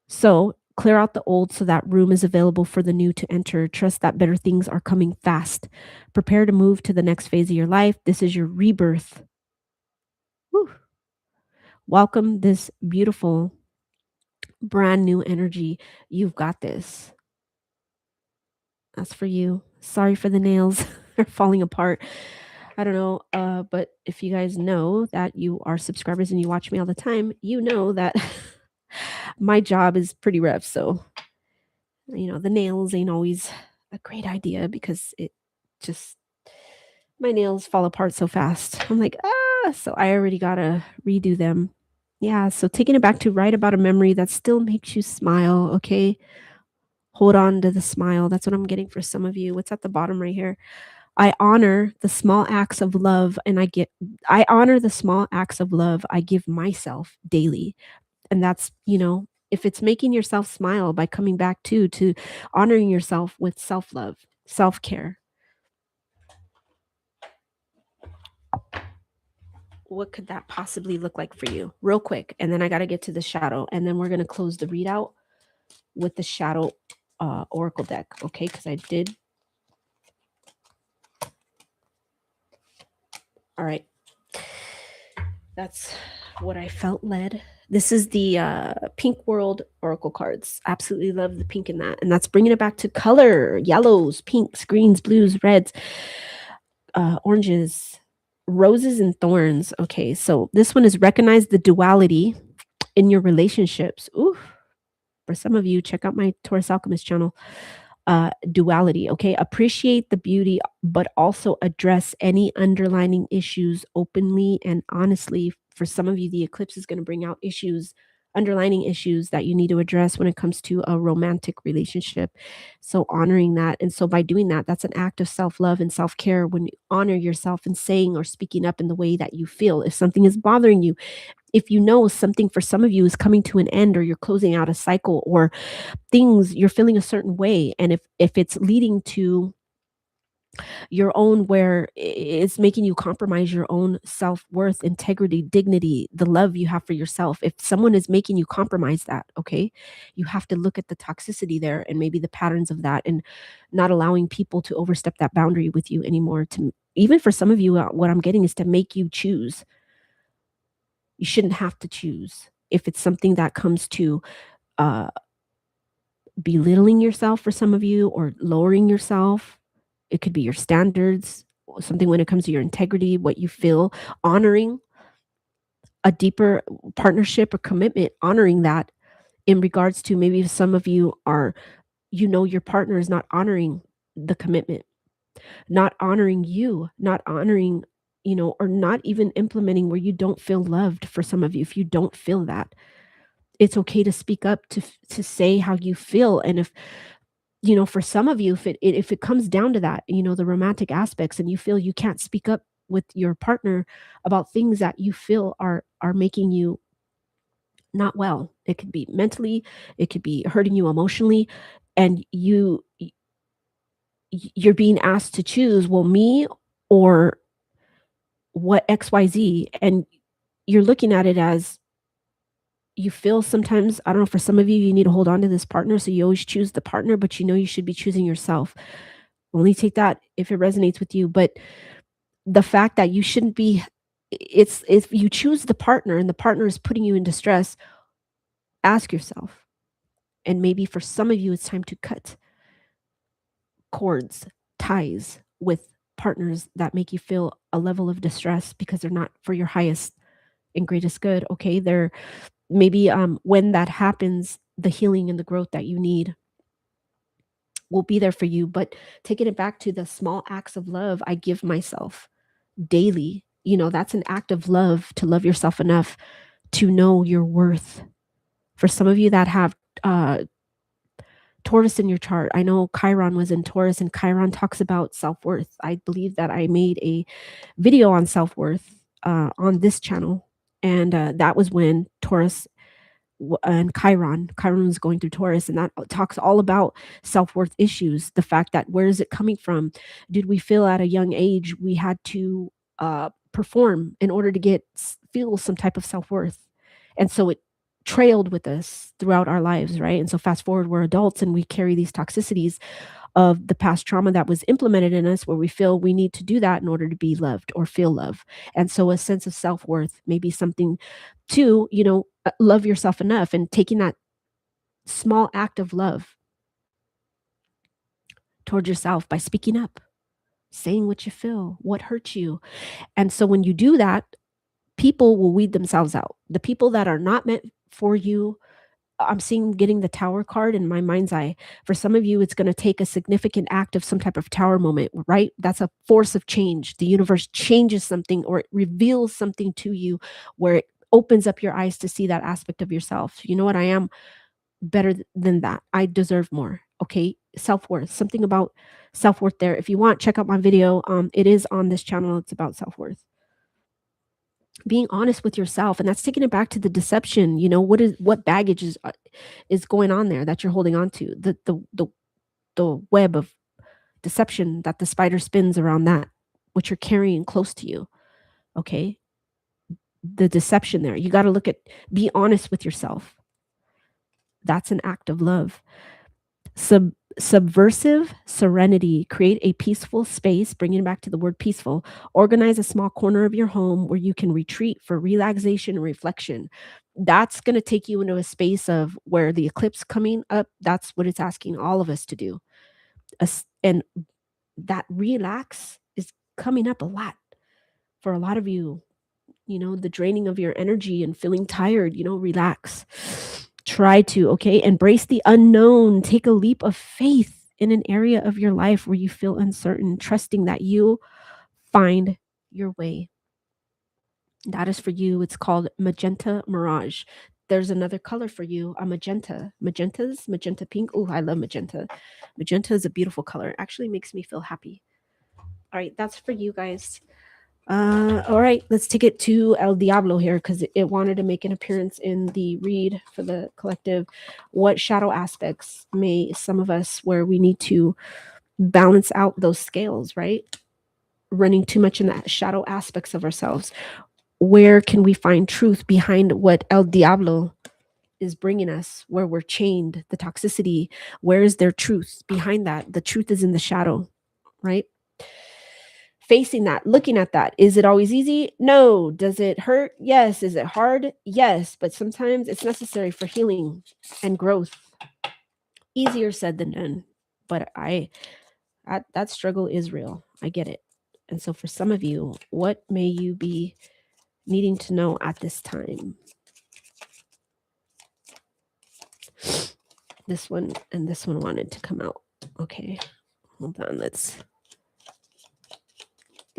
So clear out the old so that room is available for the new to enter. Trust that better things are coming fast. Prepare to move to the next phase of your life. This is your rebirth. Woo. Welcome this beautiful, brand new energy. You've got this. That's for you. Sorry for the nails. They're falling apart. I don't know. But if you guys know that you are subscribers and you watch me all the time, you know that my job is pretty rough. So, the nails ain't always a great idea because it just, my nails fall apart so fast. I'm like, so I already gotta redo them. Yeah. So taking it back to write about a memory that still makes you smile. Okay. Hold on to the smile. That's what I'm getting for some of you. What's at the bottom right here? I honor the small acts of love I honor the small acts of love I give myself daily. And that's, if it's making yourself smile by coming back to honoring yourself with self-love, self-care. What could that possibly look like for you? Real quick. And then I got to get to the shadow. And then we're going to close the readout with the shadow oracle deck. Okay. Because I did. All right. That's what I felt led. This is the Pink World Oracle cards. Absolutely love the pink in that. And that's bringing it back to color: yellows, pinks, greens, blues, reds, oranges, roses, and thorns. Okay, so this one is recognize the duality in your relationships. Ooh, for some of you, check out my Taurus Alchemist channel. Duality. Okay, appreciate the beauty, but also address any underlining issues openly and honestly. For some of you, the eclipse is going to bring out issues, underlining issues that you need to address when it comes to a romantic relationship. So honoring that, and so by doing that, that's an act of self-love and self-care when you honor yourself and saying or speaking up in the way that you feel. If something is bothering you, if you know something for some of you is coming to an end, or you're closing out a cycle, or things you're feeling a certain way, and if it's leading to your own, where it's making you compromise your own self-worth, integrity, dignity, the love you have for yourself, if someone is making you compromise that, okay, you have to look at the toxicity there and maybe the patterns of that, and not allowing people to overstep that boundary with you anymore. To even for some of you, what I'm getting is to make you choose. You shouldn't have to choose if it's something that comes to uh belittling yourself for some of you, or lowering yourself. It could be your standards, or something when it comes to your integrity, what you feel, honoring a deeper partnership or commitment, honoring that in regards to maybe some of you are, your partner is not honoring the commitment, not honoring you, not honoring, or not even implementing where you don't feel loved. For some of you, if you don't feel that, it's okay to speak up, to say how you feel. And if, for some of you, if it comes down to that, the romantic aspects, and you feel you can't speak up with your partner about things that you feel are making you not well. It could be mentally, it could be hurting you emotionally, and you're being asked to choose, well, me or what XYZ, and you're looking at it as, you feel sometimes, I don't know, for some of you, you need to hold on to this partner, so you always choose the partner, but you should be choosing yourself. Only take that if it resonates with you. But the fact that you shouldn't be, it's if you choose the partner and the partner is putting you in distress, ask yourself. And maybe for some of you, it's time to cut cords, ties with partners that make you feel a level of distress because they're not for your highest and greatest good. Okay. They're maybe, when that happens, the healing and the growth that you need will be there for you. But taking it back to the small acts of love I give myself daily, that's an act of love, to love yourself enough to know your worth. For some of you that have Taurus in your chart, I know Chiron was in Taurus, and Chiron talks about self-worth. I believe that I made a video on self-worth on this channel, and that was when Taurus and Chiron was going through Taurus, and that talks all about self-worth issues. The fact that, where is it coming from? Did we feel at a young age we had to perform in order to feel some type of self-worth? And so it trailed with us throughout our lives, right? And so fast forward, we're adults and we carry these toxicities of the past trauma that was implemented in us, where we feel we need to do that in order to be loved or feel love. And so a sense of self-worth may be something Two, love yourself enough and taking that small act of love towards yourself by speaking up, saying what you feel, what hurts you. And so when you do that, people will weed themselves out. The people that are not meant for you, I'm seeing getting the tower card in my mind's eye. For some of you, it's going to take a significant act of some type of tower moment, right? That's a force of change. The universe changes something or it reveals something to you where it opens up your eyes to see that aspect of yourself. You know what? I am better than that. I deserve more. Okay. Self-worth. Something about self-worth there. If you want, check out my video. It is on this channel. It's about self-worth. Being honest with yourself, and that's taking it back to the deception. What baggage is going on there that you're holding on to, the web of deception that the spider spins around that, what you're carrying close to you. Okay, the deception there, you got to be honest with yourself. That's an act of love. Subversive serenity. Create a peaceful space, bringing it back to the word peaceful. Organize a small corner of your home where you can retreat for relaxation and reflection. That's going to take you into a space of where the eclipse coming up, that's what it's asking all of us to do. And that relax is coming up a lot for a lot of you. The draining of your energy and feeling tired, relax. Try to, embrace the unknown. Take a leap of faith in an area of your life where you feel uncertain, trusting that you find your way. That is for you. It's called Magenta Mirage. There's another color for you, a magenta. Magenta pink. Oh, I love magenta. Magenta is a beautiful color. It actually makes me feel happy. All right, that's for you guys. All right, let's take it to El Diablo here because it wanted to make an appearance in the read for the collective. What shadow aspects may some of us where we need to balance out those scales, right? Running too much in the shadow aspects of ourselves. Where can we find truth behind what El Diablo is bringing us, where we're chained, the toxicity? Where is there truth behind that? The truth is in the shadow, right? Facing that, looking at that. Is it always easy? No. Does it hurt? Yes. Is it hard? Yes. But sometimes it's necessary for healing and growth. Easier said than done. But that struggle is real. I get it. And so for some of you, what may you be needing to know at this time? This one and this one wanted to come out. Okay. Hold on.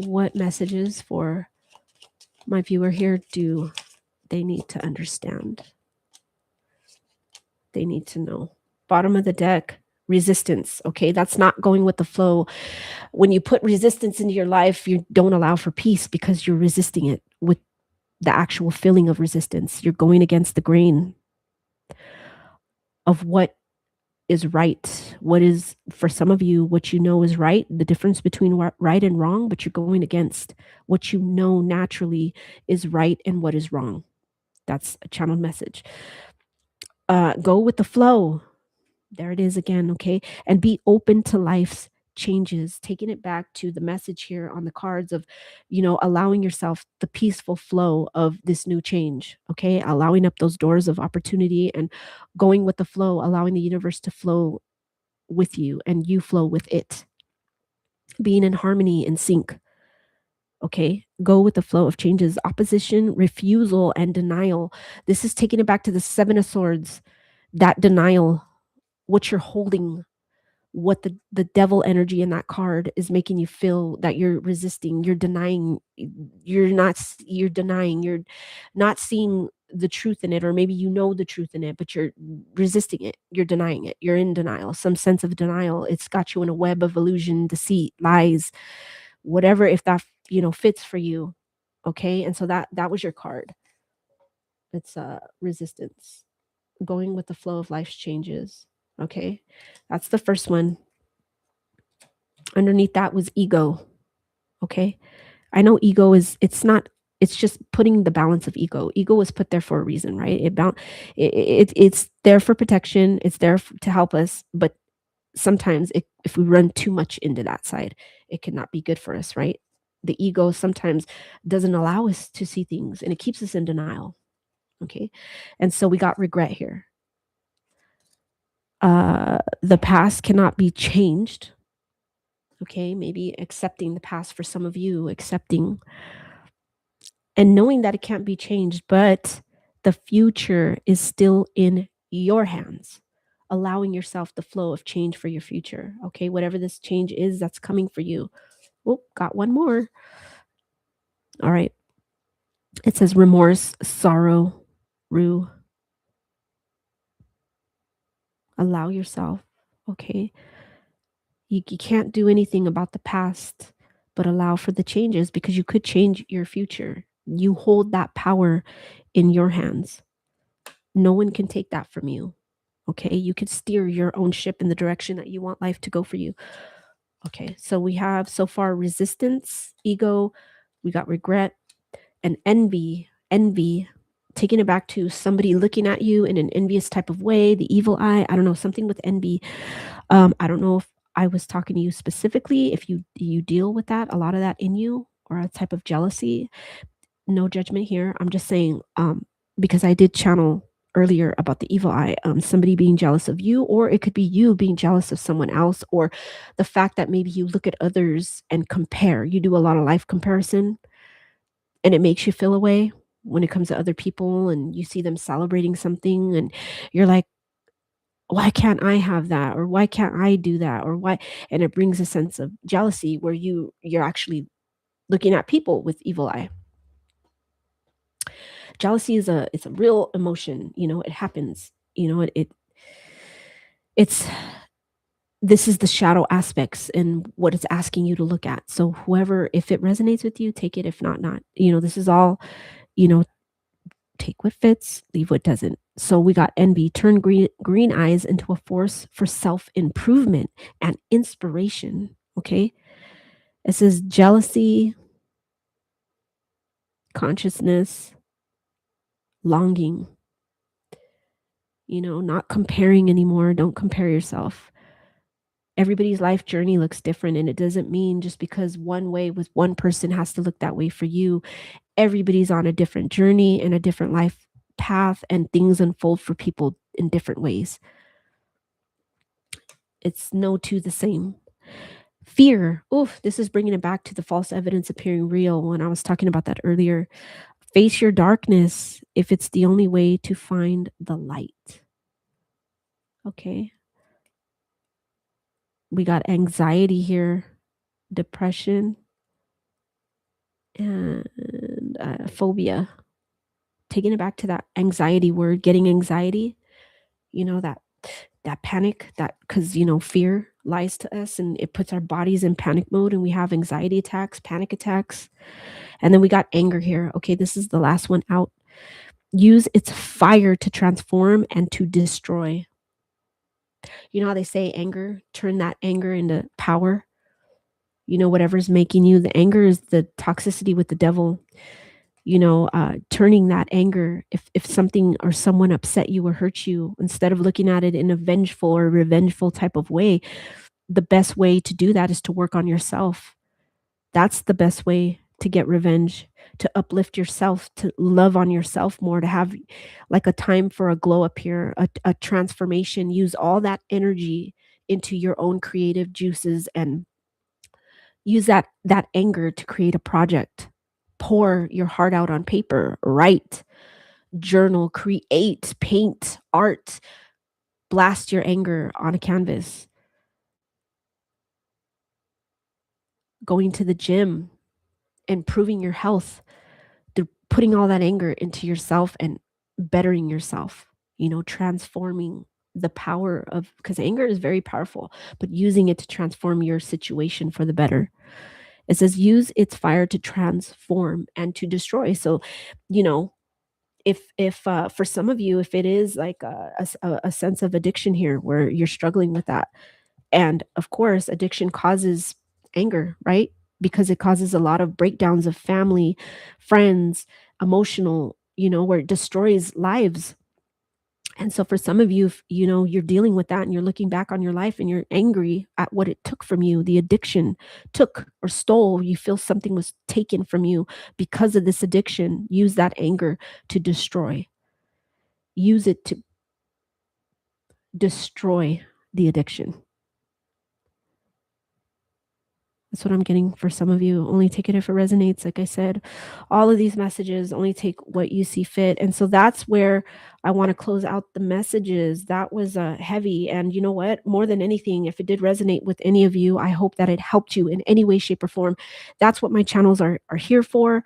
What messages for my viewer here do they need to understand? They need to know. Bottom of the deck, resistance. Okay, that's not going with the flow. When you put resistance into your life, you don't allow for peace because you're resisting it with the actual feeling of resistance. You're going against the grain of what is right. What is, for some of you, what you know is right, the difference between right and wrong, but you're going against what you know naturally is right and what is wrong. That's a channeled message. Go with the flow. There it is again, okay? And be open to life's changes, taking it back to the message here on the cards of, allowing yourself the peaceful flow of this new change, okay? Allowing up those doors of opportunity and going with the flow, allowing the universe to flow with you and you flow with it. Being in harmony and sync, okay? Go with the flow of changes. Opposition, refusal, and denial. This is taking it back to the Seven of Swords, that denial, what you're holding, what the devil energy in that card is making you feel that you're resisting, you're denying, you're not seeing the truth in it, or maybe the truth in it, but you're resisting it, you're denying it, you're in denial, some sense of denial. It's got you in a web of illusion, deceit, lies, whatever, if that fits for you, okay? And so that was your card. It's resistance, going with the flow of life's changes. Okay, that's the first one. Underneath that was ego. Okay, I know ego it's just putting the balance of ego. Ego was put there for a reason, right? It's there for protection. It's there to help us, but sometimes if we run too much into that side, it cannot be good for us, right? The ego sometimes doesn't allow us to see things, and it keeps us in denial. Okay. And so we got regret here. The past cannot be changed. Okay. Maybe accepting the past for some of you, accepting and knowing that it can't be changed, but the future is still in your hands. Allowing yourself the flow of change for your future. Okay. Whatever this change is that's coming for you. Oh, got one more. All right. It says remorse, sorrow, rue. Allow yourself. Okay. You can't do anything about the past, but allow for the changes because you could change your future. You hold that power in your hands. No one can take that from you. Okay. You can steer your own ship in the direction that you want life to go for you. Okay. So we have so far resistance, ego, we got regret, and envy. Envy, taking it back to somebody looking at you in an envious type of way, the evil eye. I don't know, something with envy. I don't know if I was talking to you specifically, if you deal with that, a lot of that in you, or a type of jealousy. No judgment here. I'm just saying, because I did channel earlier about the evil eye, somebody being jealous of you, or it could be you being jealous of someone else, or the fact that maybe you look at others and compare. You do a lot of life comparison, and it makes you feel a way when it comes to other people, and you see them celebrating something, and you're like, why can't I have that? Or why can't I do that? Or why? And it brings a sense of jealousy where you're actually looking at people with evil eye. Jealousy is it's a real emotion, it happens. It's this is the shadow aspects and what it's asking you to look at. So whoever, if it resonates with you, take it. If not, not. This is all, you know, take what fits, leave what doesn't. So we got envy, turn green eyes into a force for self-improvement and inspiration. Okay. It says jealousy, consciousness, longing, not comparing anymore. Don't compare yourself. Everybody's life journey looks different, and it doesn't mean just because one way with one person has to look that way for you. Everybody's on a different journey and a different life path, and things unfold for people in different ways. It's no two the same. Fear. Oof, this is bringing it back to the false evidence appearing real when I was talking about that earlier. Face your darkness if it's the only way to find the light. Okay. We got anxiety here, depression, and phobia. Taking it back to that anxiety word, getting anxiety, that panic, that because fear lies to us and it puts our bodies in panic mode, and we have anxiety attacks, panic attacks. And then we got anger here. Okay, this is the last one out. Use its fire to transform and to destroy. You know how they say anger, turn that anger into power. Whatever's making you, the anger is the toxicity with the devil. Turning that anger, if something or someone upset you or hurt you, instead of looking at it in a vengeful or revengeful type of way, the best way to do that is to work on yourself. That's the best way to get revenge, to uplift yourself, to love on yourself more, to have like a time for a glow up here, a transformation. Use all that energy into your own creative juices, and use that anger to create a project. Pour your heart out on paper, write, journal, create, paint, art, blast your anger on a canvas. Going to the gym, improving your health, through putting all that anger into yourself and bettering yourself, transforming the power of, because anger is very powerful, but using it to transform your situation for the better. It says use its fire to transform and to destroy. So, if for some of you, if it is like a sense of addiction here where you're struggling with that, and of course addiction causes anger, right? Because it causes a lot of breakdowns of family, friends, emotional, where it destroys lives. And so for some of you, if, you're dealing with that and you're looking back on your life and you're angry at what it took from you, the addiction took or stole, you feel something was taken from you because of this addiction, use that anger to destroy. use it to destroy the addiction. That's what I'm getting for some of you. Only take it if it resonates. Like I said, all of these messages, only take what you see fit. And so that's where I want to close out the messages. That was heavy. And you know what? More than anything, if it did resonate with any of you, I hope that it helped you in any way, shape, or form. That's what my channels are here for.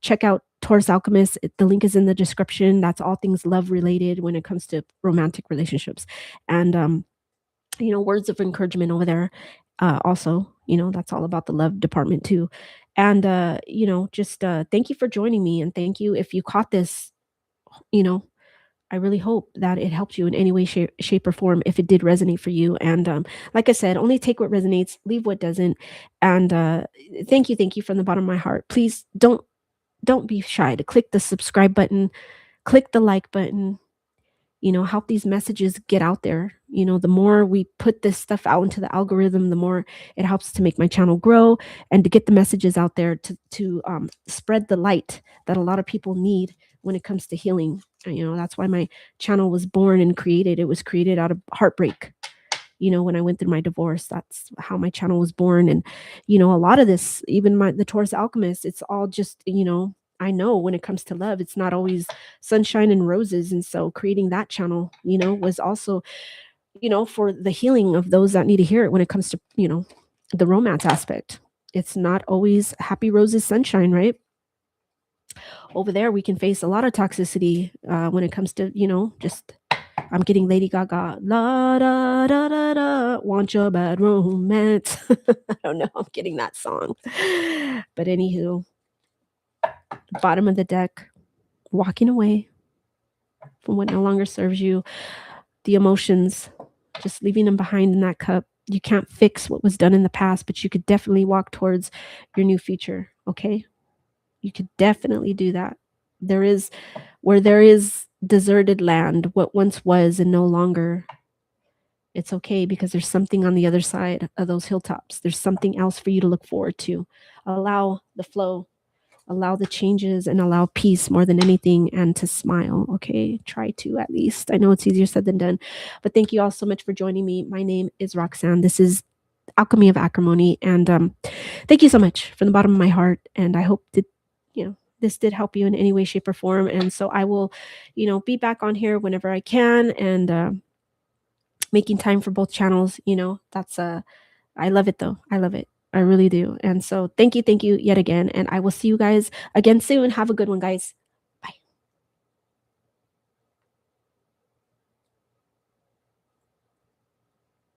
Check out Taurus Alchemist. The link is in the description. That's all things love related when it comes to romantic relationships. And words of encouragement over there. Also, that's all about the love department too. And just thank you for joining me, and thank you if you caught this. You know, I really hope that it helped you in any way, shape, or form. If it did resonate for you, and like I said, only take what resonates, leave what doesn't. And thank you from the bottom of my heart. Please don't be shy to click the subscribe button, click the like button, help these messages get out there. The more we put this stuff out into the algorithm, the more it helps to make my channel grow and to get the messages out there to spread the light that a lot of people need when it comes to healing. That's why my channel was born and created. It was created out of heartbreak. When I went through my divorce, that's how my channel was born. And, a lot of this, even the Taurus Alchemist, it's all just, I know when it comes to love, it's not always sunshine and roses. And so creating that channel, was also, for the healing of those that need to hear it when it comes to, the romance aspect. It's not always happy roses, sunshine, right? Over there, we can face a lot of toxicity when it comes to, just I'm getting Lady Gaga. La da da da da. Want your bad romance. I don't know. I'm getting that song. But anywho, bottom of the deck, walking away from what no longer serves you, the emotions, just leaving them behind in that cup. You can't fix what was done in the past, but you could definitely walk towards your new future. Okay. You could definitely do that. Where there is deserted land, what once was and no longer, it's okay, because there's something on the other side of those hilltops. There's something else for you to look forward to. Allow the flow, allow the changes, and allow peace more than anything, and to smile. Okay. Try to, at least. I know it's easier said than done, but thank you all so much for joining me. My name is Roxanne. This is Alchemy of Acrimony. And thank you so much from the bottom of my heart. And I hope that, this did help you in any way, shape, or form. And so I will, be back on here whenever I can, and making time for both channels. That's I love it though. I love it. I really do. And so thank you yet again. And I will see you guys again soon. Have a good one, guys.